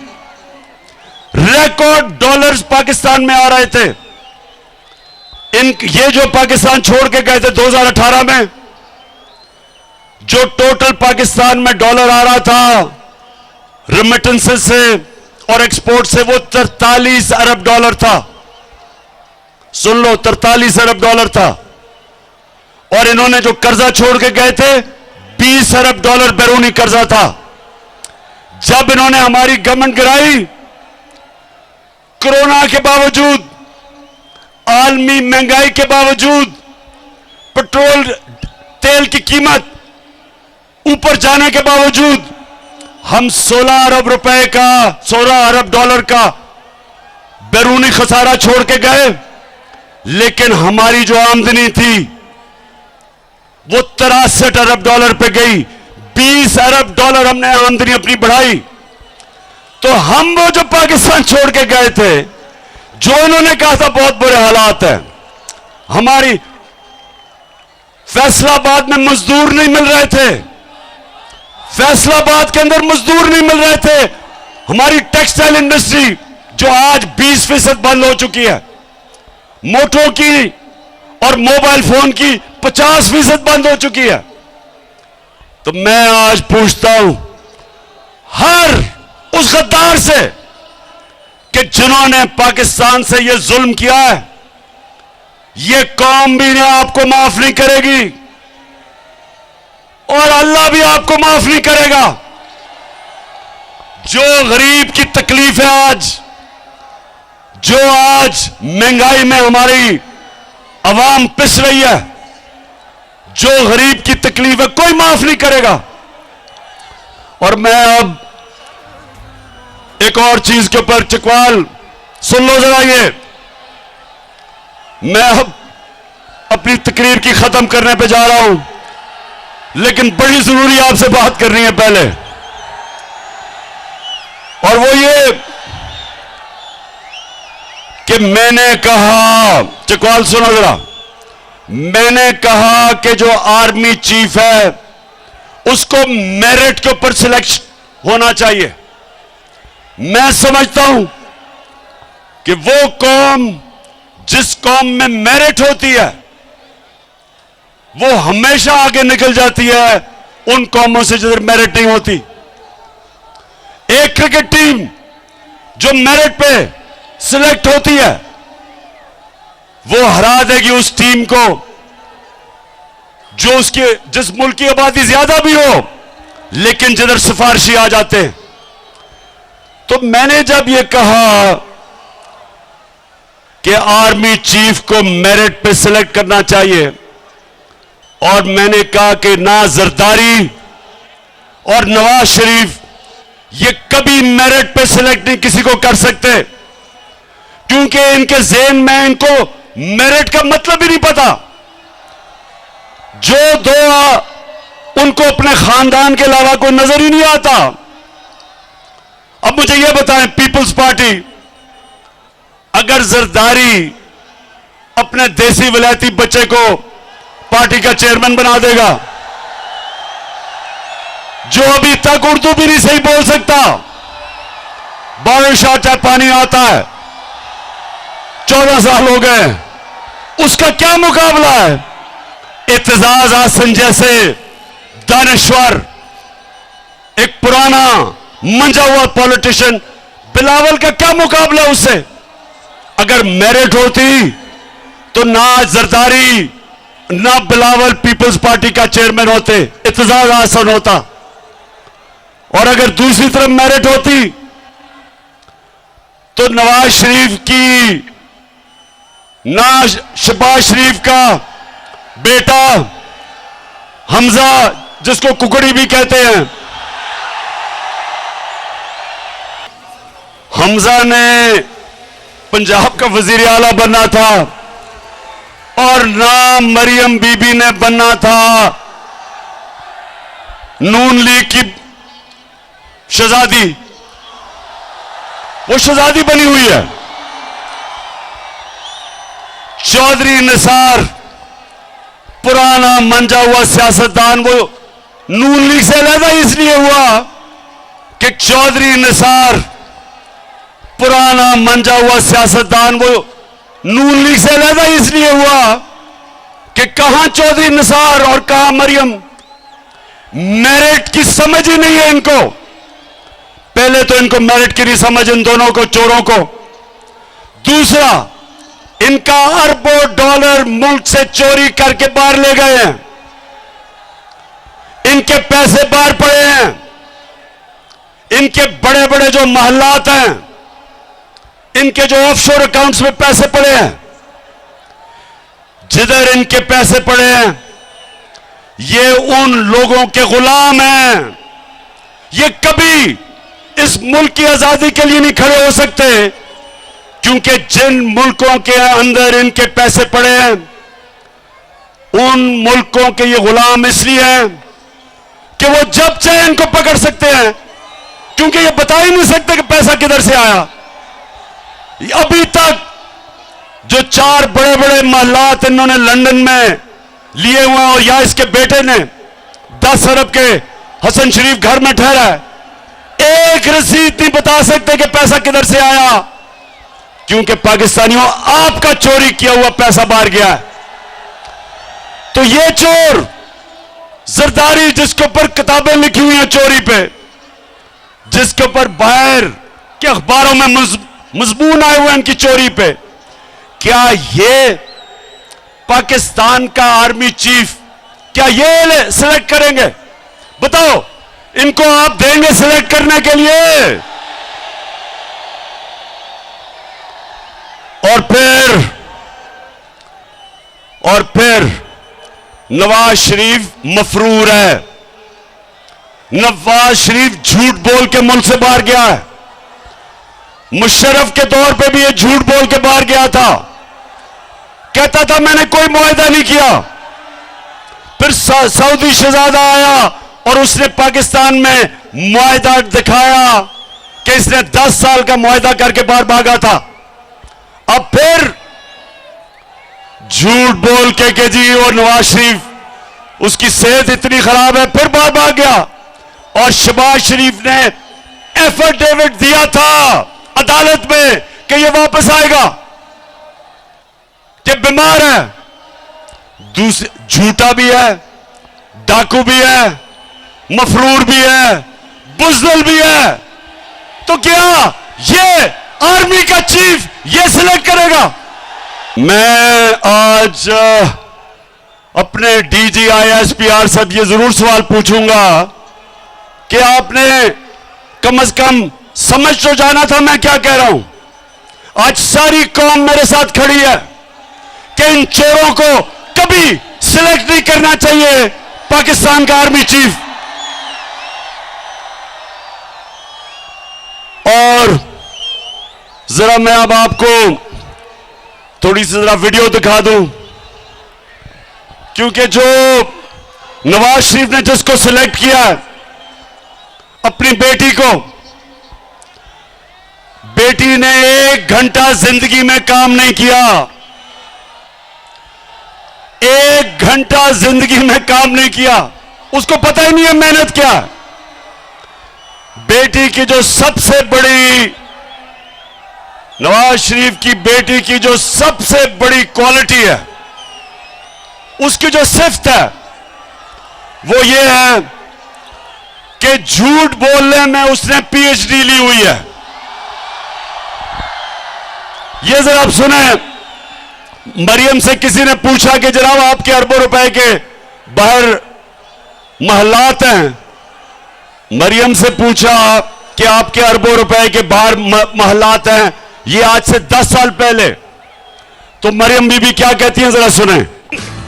Speaker 1: रिकॉर्ड डॉलर्स पाकिस्तान में आ रहे थे। ये जो पाकिस्तान छोड़ के गए थे 2018 में, जो टोटल पाकिस्तान में डॉलर आ रहा था रेमिटेंसेस से और एक्सपोर्ट से, वो 43 अरब डॉलर था। सुन लो, 43 अरब डॉलर था। और इन्होंने जो कर्जा छोड़ के गए थे 20 अरब डॉलर बैरूनी कर्जा था। जब इन्होंने हमारी गवर्नमेंट गिराई, कोरोना के बावजूद, आलमी महंगाई के बावजूद, पेट्रोल तेल की कीमत ऊपर जाने के बावजूद, हम 16 अरब रुपए का, 16 अरब डॉलर का बैरूनी खसारा छोड़ के गए। लेकिन हमारी जो आमदनी थी वो 63 अरब डॉलर पे गई। 20 अरब डॉलर हमने आमदनी अपनी बढ़ाई। तो हम वो जो पाकिस्तान छोड़ के गए थे, जो इन्होंने कहा था बहुत बुरे हालात है, हमारी फैसलाबाद में मजदूर नहीं मिल रहे थे, फैसलाबाद के अंदर मजदूर नहीं मिल रहे थे। हमारी टेक्सटाइल इंडस्ट्री जो आज 20% बंद हो चुकी है, मोटरों की और मोबाइल फोन की 50% बंद हो चुकी है। तो मैं आज पूछता हूं हर उस गद्दार से कि जिन्होंने पाकिस्तान से यह जुल्म किया है, यह कौम भी आपको माफ नहीं करेगी और अल्लाह भी आपको माफ नहीं करेगा। जो गरीब की तकलीफ है आज, जो आज आज महंगाई में हमारी आवाम पिस रही है, जो गरीब की तकलीफ है कोई माफ नहीं करेगा। और मैं अब एक और चीज के ऊपर, चकवाल सुन लो जरा, ये मैं अब अपनी तकरीर की खत्म करने पे जा रहा हूं, लेकिन बड़ी जरूरी आपसे बात करनी है पहले, और वो ये कि मैंने कहा, चकवाल सुनो जरा, मैंने कहा कि जो आर्मी चीफ है उसको मेरिट के ऊपर सिलेक्शन होना चाहिए। मैं समझता हूं कि वो कौम जिस कौम में मेरिट होती है वो हमेशा आगे निकल जाती है उन कौमों से जिधर मेरिट नहीं होती। एक क्रिकेट टीम जो मेरिट पे सिलेक्ट होती है वो हरा देगी उस टीम को जो उसके जिस मुल्क की आबादी ज्यादा भी हो लेकिन जिधर सिफारशी आ जाते हैं। तो मैंने जब ये कहा कि आर्मी चीफ को मेरिट पे सिलेक्ट करना चाहिए, और मैंने कहा कि ना जरदारी और नवाज शरीफ ये कभी मेरिट पे सिलेक्ट नहीं किसी को कर सकते, क्योंकि इनके ज़हन में इनको मेरिट का मतलब ही नहीं पता। जो दो उनको अपने खानदान के अलावा कोई नजर ही नहीं आता। अब मुझे यह बताएं, पीपल्स पार्टी अगर जरदारी अपने देसी विलायती बच्चे को पार्टी का चेयरमैन बना देगा, जो अभी तक उर्दू भी नहीं सही बोल सकता, बारिश आता है पानी आता है, 14 साल हो गए, उसका क्या मुकाबला है? इत्तेजाज आसन जैसे दानश्वर, एक पुराना मंजा हुआ पॉलिटिशियन, बिलावल का क्या मुकाबला उससे? अगर मेरिट होती तो ना जरदारी ना बिलावल पीपल्स पार्टी का चेयरमैन होते, इत्तेजाज आसन होता। और अगर दूसरी तरफ मेरिट होती तो नवाज शरीफ की, ना शहबाज शरीफ का बेटा हमजा, जिसको कुकड़ी भी कहते हैं, हमजा ने पंजाब का वजीर आला बनना था, और ना मरियम बीबी ने बनना था नून लीग की शहजादी। वो शहजादी बनी हुई है। चौधरी निसार पुराना मंजा हुआ सियासतदान, वो नून लीग से अलहदा इसलिए हुआ कि चौधरी निसार पुराना मंजा हुआ सियासतदान, वो नून लीग से अलहदा इसलिए हुआ कि कहां चौधरी निसार और कहां मरियम। मेरिट की समझ ही नहीं है इनको। पहले तो इनको मेरिट की नहीं समझ, इन दोनों को, चोरों को। दूसरा, इनका अरबों डॉलर मुल्क से चोरी करके बाहर ले गए हैं, इनके पैसे बाहर पड़े हैं, इनके बड़े बड़े जो महल्लात हैं, इनके जो ऑफशोर अकाउंट्स में पैसे पड़े हैं, जिधर इनके पैसे पड़े हैं ये उन लोगों के गुलाम हैं। ये कभी इस मुल्क की आजादी के लिए नहीं खड़े हो सकते, क्योंकि जिन मुल्कों के अंदर इनके पैसे पड़े हैं उन मुल्कों के ये गुलाम इसलिए हैं कि वो जब चाहे इनको पकड़ सकते हैं, क्योंकि ये बता ही नहीं सकते कि पैसा किधर से आया। अभी तक जो 4 बड़े बड़े महलात इन्होंने लंदन में लिए हुए हैं, और या इसके बेटे ने 10 अरब के हसन शरीफ घर में ठहरा है, एक रसीद नहीं बता सकते कि पैसा किधर से आया, क्योंकि पाकिस्तानियों आपका चोरी किया हुआ पैसा बाहर गया है। तो ये चोर जरदारी, जिसके ऊपर किताबें लिखी हुई हैं चोरी पे, जिसके ऊपर बाहर के अखबारों में मजमून आए हुए हैं इनकी चोरी पे, क्या ये पाकिस्तान का आर्मी चीफ, क्या ये सिलेक्ट करेंगे? बताओ, इनको आप देंगे सिलेक्ट करने के लिए? और फिर नवाज शरीफ मफरूर है। नवाज शरीफ झूठ बोल के मुल्क से बाहर गया है। मुशर्रफ के दौर पे भी ये झूठ बोल के बाहर गया था, कहता था मैंने कोई मुआहदा नहीं किया। फिर सऊदी शहजादा आया और उसने पाकिस्तान में मुआहदा दिखाया कि इसने 10 साल का मुआहदा करके बाहर भागा था। अब फिर झूठ बोल के जी और नवाज शरीफ उसकी सेहत इतनी खराब है, फिर बाहर भाग गया। और शहबाज शरीफ ने एफिडेविट दिया था अदालत में कि ये वापस आएगा, कि बीमार है। दूसरे झूठा भी है, डाकू भी है, मफरूर भी है, बुज़दिल भी है। तो क्या ये आर्मी का चीफ ये सिलेक्ट करेगा? मैं आज अपने DGISPR से ये जरूर सवाल पूछूंगा कि आपने कम से कम समझ तो जाना था मैं क्या कह रहा हूं। आज सारी कौम मेरे साथ खड़ी है कि इन चोरों को कभी सिलेक्ट नहीं करना चाहिए पाकिस्तान का आर्मी चीफ। और जरा मैं अब आपको थोड़ी सी जरा वीडियो दिखा दूं, क्योंकि जो नवाज शरीफ ने जिसको सिलेक्ट किया अपनी बेटी को, बेटी ने 1 घंटा जिंदगी में काम नहीं किया। 1 घंटा जिंदगी में काम नहीं किया, उसको पता ही नहीं है मेहनत क्या है। बेटी की जो सबसे बड़ी, नवाज शरीफ की बेटी की जो सबसे बड़ी क्वालिटी है, उसकी जो सिफ्त है वो ये है कि झूठ बोलने में उसने PhD ली हुई है। ये जरा आप सुने, मरियम से किसी ने पूछा कि जनाब आपके अरबों रुपए के बाहर महलात हैं। मरियम से पूछा कि आपके अरबों रुपए के बाहर महलात हैं, ये आज से 10 साल पहले। तो मरियम बीबी क्या कहती हैं जरा सुने।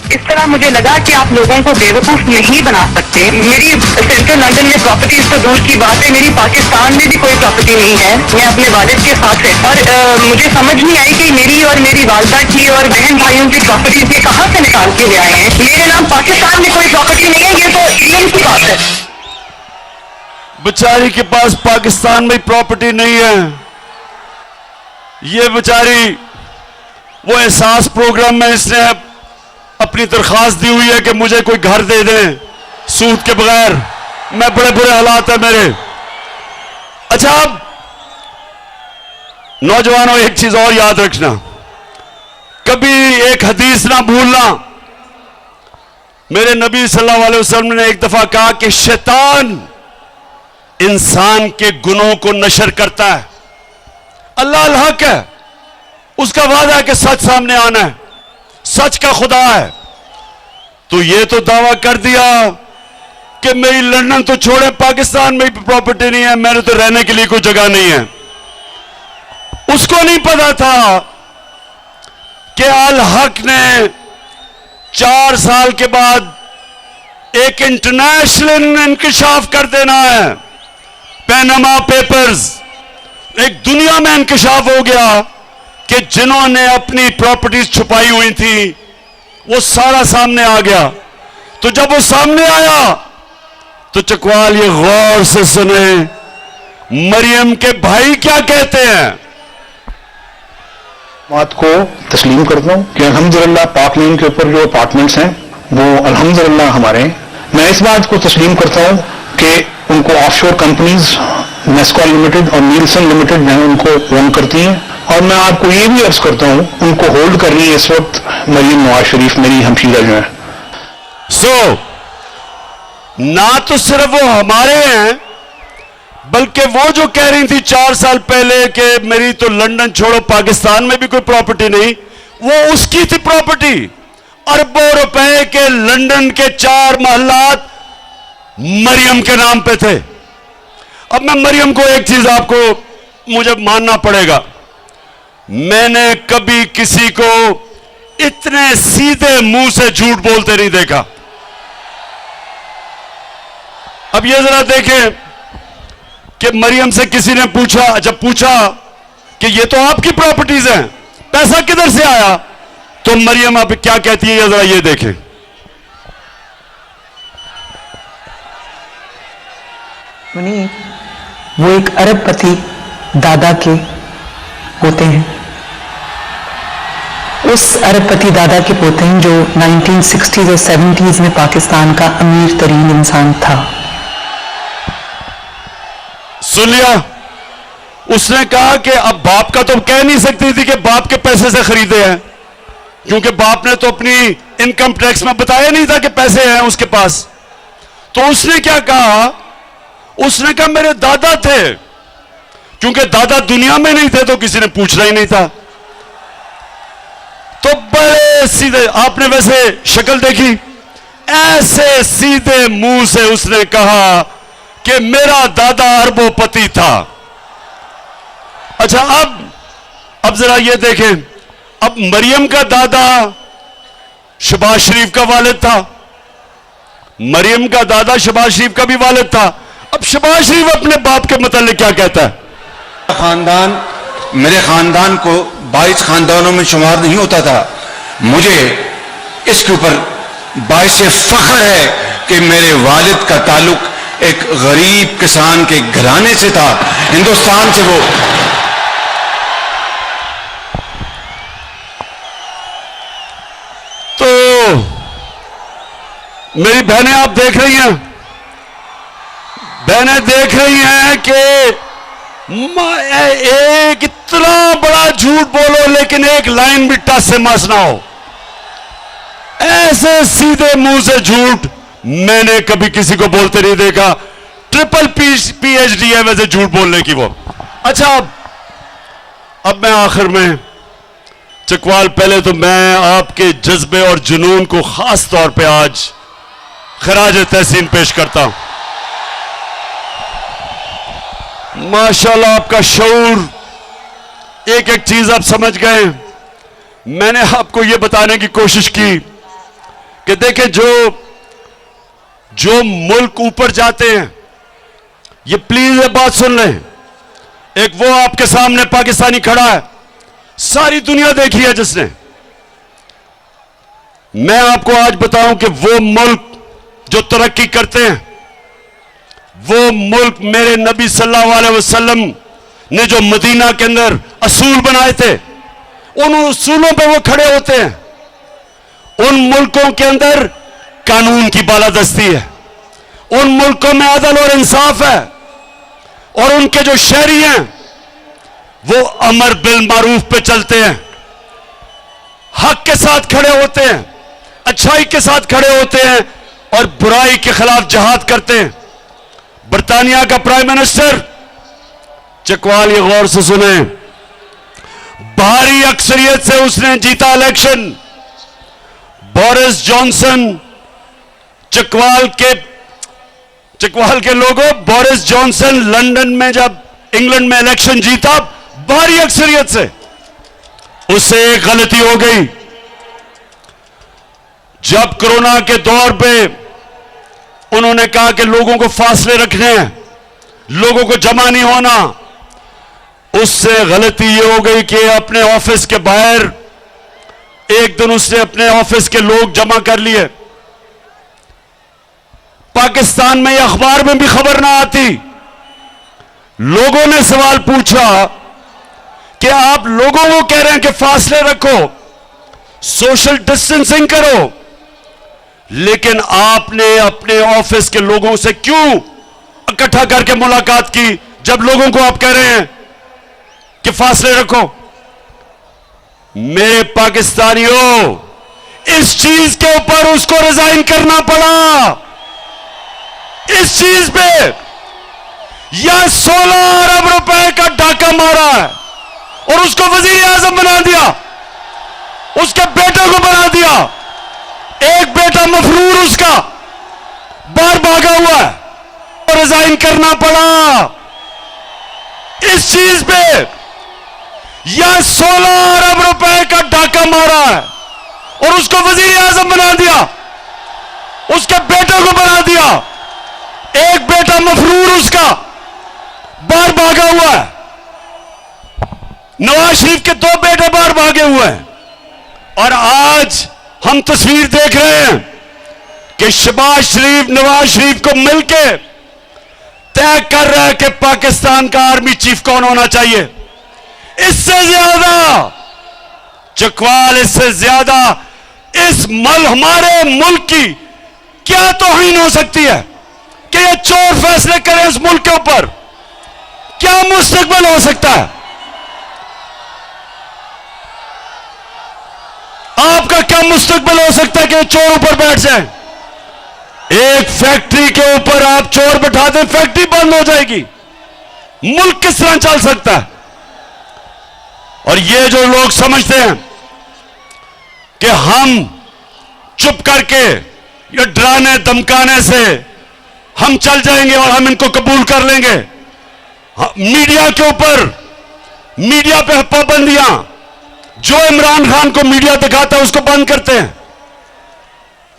Speaker 4: इस तरह मुझे लगा कि आप लोगों को बेवकूफ नहीं बना सकते। मेरी सेंट्रल लंदन में प्रॉपर्टीज तो दूर की बात है, मेरी पाकिस्तान में भी कोई प्रॉपर्टी नहीं है। मैं अपने वालिद के साथ है और मुझे समझ नहीं आई कि मेरी और मेरी वालदा की और बहन भाइयों की प्रॉपर्टीज ये कहाँ से निकाल के ले आए हैं। मेरे नाम पाकिस्तान में कोई प्रॉपर्टी नहीं है, ये तो इंडियन की बात है।
Speaker 1: बेचारी के पास पाकिस्तान में प्रॉपर्टी नहीं है। ये बेचारी वो एहसास प्रोग्राम में इसने अपनी दरखास्त दी हुई है कि मुझे कोई घर दे दें सूद के बगैर, मैं बड़े बुरे हालात है मेरे। अच्छा, अब नौजवानों एक चीज और याद रखना, कभी एक हदीस ना भूलना। मेरे नबी सल्लल्लाहु अलैहि वसल्लम ने एक दफा कहा कि शैतान इंसान के गुनों को नशर करता है, अल्लाह अल हक है, उसका वादा है कि सच सामने आना है, सच का खुदा है। तो ये तो दावा कर दिया कि मेरी लंदन तो छोड़े, पाकिस्तान में भी प्रॉपर्टी नहीं है, मेरे तो रहने के लिए कोई जगह नहीं है। उसको नहीं पता था कि अल हक ने 4 साल के बाद एक इंटरनेशनल इंकशाफ कर देना है। पैनामा पेपर्स, एक दुनिया में इंकशाफ हो गया कि जिन्होंने अपनी प्रॉपर्टीज छुपाई हुई थी वो सारा सामने आ गया। तो जब वो सामने आया तो चकवाल ये गौर से सुने मरियम के भाई क्या कहते हैं।
Speaker 5: बात को तस्लीम करता हूँ कि अल्हम्दुलिल्लाह पाक लेन के ऊपर जो अपार्टमेंट्स हैं वो अल्हम्दुलिल्लाह हमारे हैं। मैं इस बात को तस्लीम करता हूँ कि उनको ऑफशोर कंपनीज नेस्को लिमिटेड और नीलसन लिमिटेड जो है उनको ओन करती हैं। और मैं आपको ये भी अर्ज करता हूँ उनको होल्ड कर रही है इस वक्त मरियम नवाज शरीफ, मेरी हमशीरा जो है।
Speaker 1: ना तो सिर्फ वो हमारे हैं, बल्कि वो जो कह रही थी 4 साल पहले कि मेरी तो लंदन छोड़ो पाकिस्तान में भी कोई प्रॉपर्टी नहीं, वो उसकी थी प्रॉपर्टी। अरबों रुपए के लंदन के 4 महलात मरियम के नाम पे थे। अब मैं मरियम को एक चीज आपको मुझे मानना पड़ेगा, मैंने कभी किसी को इतने सीधे मुंह से झूठ बोलते नहीं देखा। अब ये जरा देखें कि मरियम से किसी ने पूछा, जब पूछा कि ये तो आपकी प्रॉपर्टीज हैं, पैसा किधर से आया, तो मरियम अब क्या कहती है, जरा ये देखें।
Speaker 6: मुनीर, वो एक अरबपति दादा के पोते हैं। उस अरबपति दादा के पोते हैं जो 1960s और 70s में पाकिस्तान का अमीर तरीन इंसान था।
Speaker 1: सुन लिया? उसने कहा कि अब बाप का तो कह नहीं सकती थी कि बाप के पैसे से खरीदे हैं, क्योंकि बाप ने तो अपनी इनकम टैक्स में बताया नहीं था कि पैसे हैं उसके पास। तो उसने क्या कहा, उसने कहा मेरे दादा थे, क्योंकि दादा दुनिया में नहीं थे तो किसी ने पूछना ही नहीं था। तो बड़े सीधे, आपने वैसे शक्ल देखी, ऐसे सीधे मुंह से उसने कहा कि मेरा दादा अरबोपति था। अच्छा, अब जरा ये देखें, अब मरियम का दादा शहबाज शरीफ का वालिद था, मरियम का दादा शहबाज शरीफ का भी वालिद था। अब शहबाज शरीफ अपने बाप के मुतालिक क्या कहता है?
Speaker 2: खानदान, मेरे खानदान को 22 खानदानों में शुमार नहीं होता था। मुझे इसके ऊपर बाइस फख्र है कि मेरे वालिद का ताल्लुक एक गरीब किसान के घराने से था, हिंदुस्तान से। वो
Speaker 1: तो मेरी बहनें आप देख रही हैं, बहनें देख रही हैं कि एक इतना बड़ा झूठ बोलो लेकिन एक लाइन भी टस से मस ना हो। ऐसे सीधे मुंह से झूठ मैंने कभी किसी को बोलते नहीं देखा। ट्रिपल PhD है वैसे झूठ बोलने की वो। अच्छा, अब मैं आखिर में चकवाल, पहले तो मैं आपके जज्बे और जुनून को खास तौर पे आज खराज तहसीन पेश करता हूं। माशाल्लाह आपका शऊर, एक एक चीज आप समझ गए। मैंने आपको यह बताने की कोशिश की कि देखें, जो मुल्क ऊपर जाते हैं, ये प्लीज ये बात सुन लें, एक वो आपके सामने पाकिस्तानी खड़ा है, सारी दुनिया देखी है जिसने। मैं आपको आज बताऊं कि वो मुल्क जो तरक्की करते हैं, वो मुल्क मेरे नबी सल्लल्लाहु अलैहि वसल्लम ने जो मदीना के अंदर असूल बनाए थे, उन उसूलों पे वो खड़े होते हैं। उन मुल्कों के अंदर कानून की बालादस्ती है, उन मुल्कों में अदल और इंसाफ है, और उनके जो शहरी हैं वो अमर बिल मारूफ पे चलते हैं, हक के साथ खड़े होते हैं, अच्छाई के साथ खड़े होते हैं और बुराई के खिलाफ जहाद करते हैं। बरतानिया का प्राइम मिनिस्टर, चकवाल ये गौर से सुने, भारी अक्सरियत से उसने जीता इलेक्शन। बोरिस जॉनसन, चकवाल के लोगों, बोरिस जॉनसन लंदन में जब इंग्लैंड में इलेक्शन जीता भारी अक्सरियत से, उससे एक गलती हो गई। जब कोरोना के दौर पे उन्होंने कहा कि लोगों को फासले रखने हैं, लोगों को जमा नहीं होना, उससे गलती ये हो गई कि अपने ऑफिस के बाहर एक दिन उसने अपने ऑफिस के लोग जमा कर लिए। पाकिस्तान में अखबार में भी खबर ना आती। लोगों ने सवाल पूछा कि आप लोगों को कह रहे हैं कि फासले रखो, सोशल डिस्टेंसिंग करो, लेकिन आपने अपने ऑफिस के लोगों से क्यों इकट्ठा करके मुलाकात की जब लोगों को आप कह रहे हैं कि फासले रखो? मेरे पाकिस्तानियों, इस चीज के ऊपर उसको रिजाइन करना पड़ा। इस चीज पे यह 16 अरब रुपए का डाका मारा है और उसको वजीर आजम बना दिया, उसके बेटे को बना दिया। एक बेटा मफरूर उसका बाहर भागा हुआ है और रिजाइन करना पड़ा। इस चीज पे या 16 अरब रुपए का डाका मारा है और उसको वजीर आजम बना दिया, उसके बेटे को बना दिया। एक बेटा मफरूर उसका बाहर भागा हुआ है, नवाज शरीफ के 2 बेटे बाहर भागे हुए हैं। और आज हम तस्वीर देख रहे हैं कि शहबाज शरीफ नवाज शरीफ को मिलके तय कर रहा है कि पाकिस्तान का आर्मी चीफ कौन होना चाहिए। इससे ज्यादा चकवाल, इससे ज्यादा हमारे मुल्क की क्या तौहीन हो सकती है कि ये चोर फैसले करें इस मुल्क के ऊपर? क्या मुस्तकबिल हो सकता है? आपका क्या मुस्तकबिल हो सकता है कि चोर ऊपर बैठ जाए? एक फैक्ट्री के ऊपर आप चोर बैठा दें, फैक्ट्री बंद हो जाएगी। मुल्क किस तरह चल सकता है? और ये जो लोग समझते हैं कि हम चुप करके ये डराने धमकाने से हम चल जाएंगे और हम इनको कबूल कर लेंगे। मीडिया के ऊपर, मीडिया पे पाबंदियां, जो इमरान खान को मीडिया दिखाता है उसको बंद करते हैं,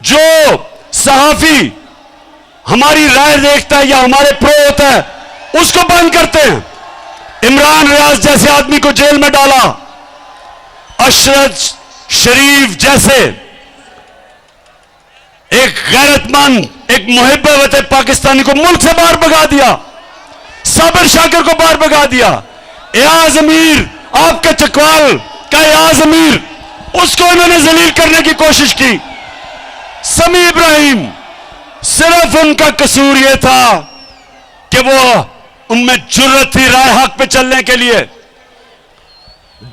Speaker 1: जो सहाफी हमारी राय देखता है या हमारे प्रो होता है उसको बंद करते हैं। इमरान रियाज जैसे आदमी को जेल में डाला, अशरफ शरीफ जैसे एक गैरतमंद, एक मुहिब वतन पाकिस्तानी को मुल्क से बाहर भगा दिया, साबिर शाकिर को बाहर भगा दिया। एयाज अमीर, आपके चकवाल का एयाज अमीर, उसको इन्होंने जलील करने की कोशिश की। समी इब्राहिम, सिर्फ उनका कसूर यह था कि वो उनमें जुर्रत थी राय हक पे चलने के लिए।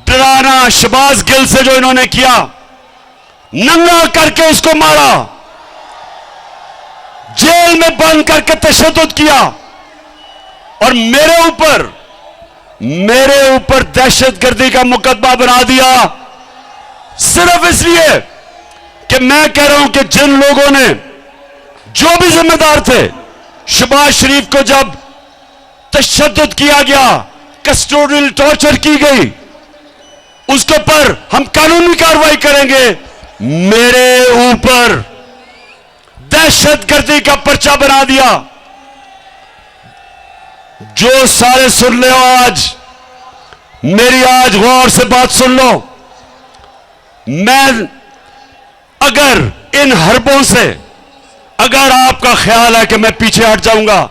Speaker 1: डराना शहबाज गिल से जो इन्होंने किया, नंगा करके उसको मारा, जेल में बंद करके तशद्दुद किया और मेरे ऊपर दहशतगर्दी का मुकदमा बना दिया, सिर्फ इसलिए कि मैं कह रहा हूं कि जिन लोगों ने, जो भी जिम्मेदार थे, शहबाज शरीफ को जब तशद्दुद किया गया, कस्टोडियल टॉर्चर की गई, उसके ऊपर हम कानूनी कार्रवाई करेंगे। मेरे ऊपर दहशतगर्दी का पर्चा बना दिया। जो सारे सुन ले आज, मेरी आज गौर से बात सुन लो। मैं अगर इन हरबों से अगर आपका ख्याल है कि मैं पीछे हट जाऊंगा,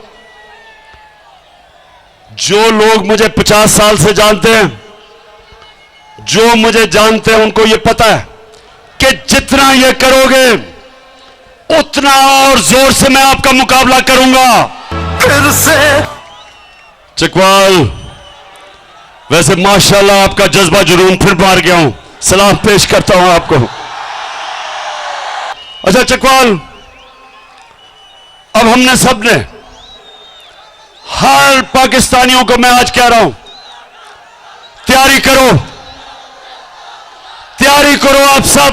Speaker 1: जो लोग मुझे 50 साल से जानते हैं, जो मुझे जानते हैं, उनको यह पता है कि जितना यह करोगे उतना और जोर से मैं आपका मुकाबला करूंगा। फिर से चकवाल, वैसे माशाल्लाह आपका जज्बा जुनून फिर मार गया हूं, सलाम पेश करता हूं आपको। अच्छा चकवाल, अब हमने सबने, हर पाकिस्तानियों को मैं आज कह रहा हूं, तैयारी करो, तैयारी करो आप सब।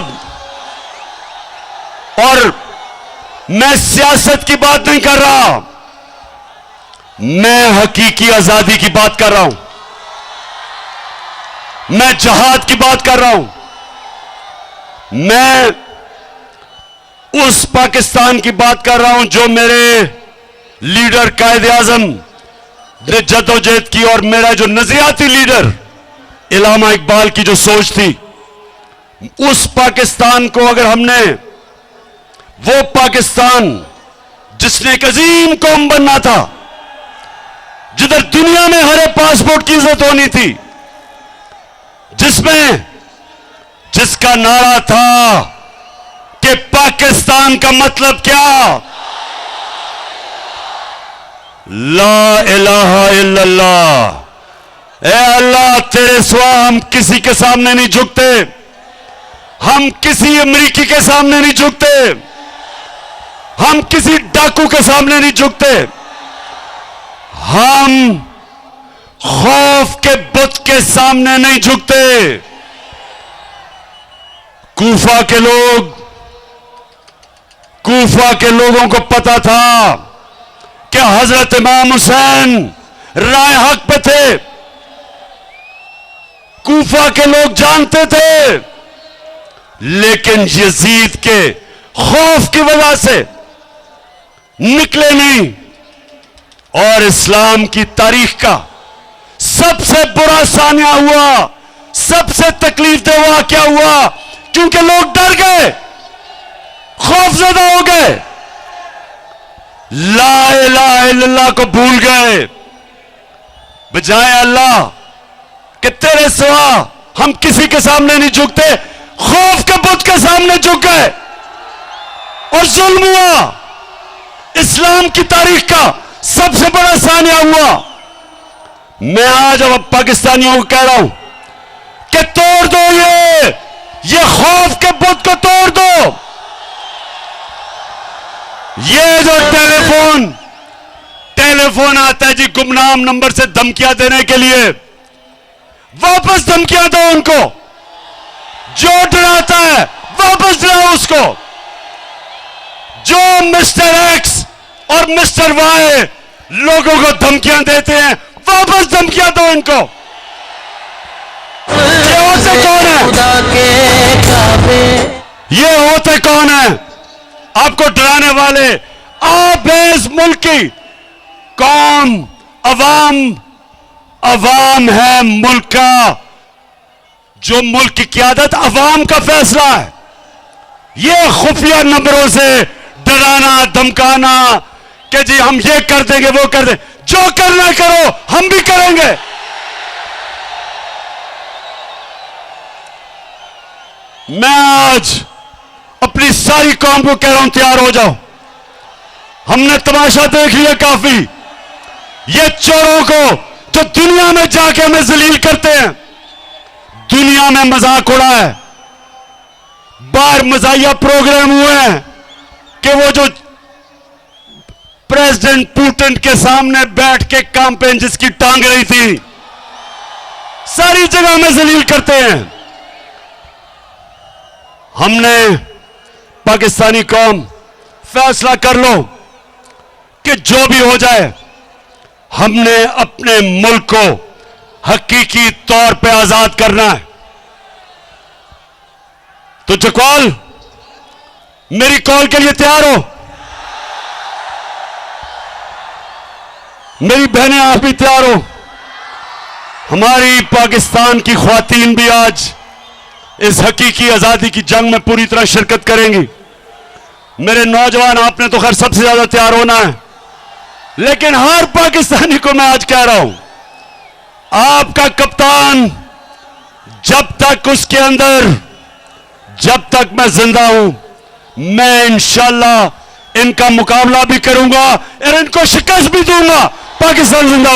Speaker 1: और मैं सियासत की बात नहीं कर रहा, मैं हकीकी आजादी की बात कर रहा हूं, मैं जहाद की बात कर रहा हूं। मैं उस पाकिस्तान की बात कर रहा हूं जो मेरे लीडर कायद आजम ने जद्दोजहद की, और मेरा जो नजरियाती लीडर इलामा इकबाल की जो सोच थी, उस पाकिस्तान को अगर हमने, वो पाकिस्तान जिसने एक अजीम कौम बनना था, जिधर दुनिया में हर पासपोर्ट की इज्जत होनी थी, जिसका नारा था कि पाकिस्तान का मतलब क्या, ला इलाहा इल्लल्लाह, ए अल्लाह तेरे सिवा हम किसी के सामने नहीं झुकते, हम किसी अमेरिकी के सामने नहीं झुकते, हम किसी डाकू के सामने नहीं झुकते, हम खौफ के बुत के सामने नहीं झुकते। कूफा के लोगों को पता था कि हजरत इमाम हुसैन राय हक पे थे, कूफा के लोग जानते थे, लेकिन यजीद के खौफ की वजह से निकले नहीं। और इस्लाम की तारीख का सबसे बुरा सानिया हुआ, सबसे तकलीफदेह वाकया हुआ, क्योंकि लोग डर गए, खौफजदा हो गए, ला इलाहा इल्लल्लाह को भूल गए। बजाय अल्लाह कि तेरे सिवा हम किसी के सामने नहीं झुकते, खौफ के बुत के सामने झुक गए और जुल्म हुआ। इस्लाम की तारीख का सबसे बड़ा सानिया हुआ। मैं आज अब पाकिस्तानियों को कह रहा हूं कि तोड़ दो ये खौफ के बुत को तोड़ दो। ये जो टेलीफोन आता है जी गुमनाम नंबर से धमकियां देने के लिए, वापस धमकियां दो उनको। जो डराता है वापस डराओ उसको। जो मिस्टर एक्स और मिस्टर वाई लोगों को धमकियां देते हैं, वापस धमकियां दो इनको। ये होते कौन है? ये होते कौन है आपको डराने वाले? आप हैं इस मुल्क की कौम, अवाम है मुल्क का। जो मुल्क की क़यादत अवाम का फैसला है। ये खुफिया नंबरों से डराना धमकाना कि जी हम ये कर देंगे वो कर देंगे, जो करना करो हम भी करेंगे। मैं आज अपनी सारी कौम को कह रहा हूं, तैयार हो जाओ। हमने तमाशा देख लिया काफी। ये चोरों को जो दुनिया में जाके हमें जलील करते हैं, दुनिया में मजाक उड़ा है। बाहर मजाहिया प्रोग्राम हुए हैं कि वो जो प्रेसिडेंट पुतिन के सामने बैठ के कैंपेन जिसकी टांग रही थी, सारी जगह में जलील करते हैं। हमने पाकिस्तानी कौम फैसला कर लो कि जो भी हो जाए, हमने अपने मुल्क को हकीकी तौर पे आजाद करना है। तो जकवाल, मेरी कॉल के लिए तैयार हो? मेरी बहनें आप भी तैयार हो? हमारी पाकिस्तान की ख्वातीन भी आज इस हकीकी आजादी की जंग में पूरी तरह शिरकत करेंगी। मेरे नौजवान, आपने तो खैर सबसे ज्यादा तैयार होना है, लेकिन हर पाकिस्तानी को मैं आज कह रहा हूं, आपका कप्तान जब तक उसके अंदर, जब तक मैं जिंदा हूं, मैं इंशाअल्लाह इनका मुकाबला भी करूंगा और इनको शिकस्त भी दूंगा। पाकिस्तान जिंदाबाद।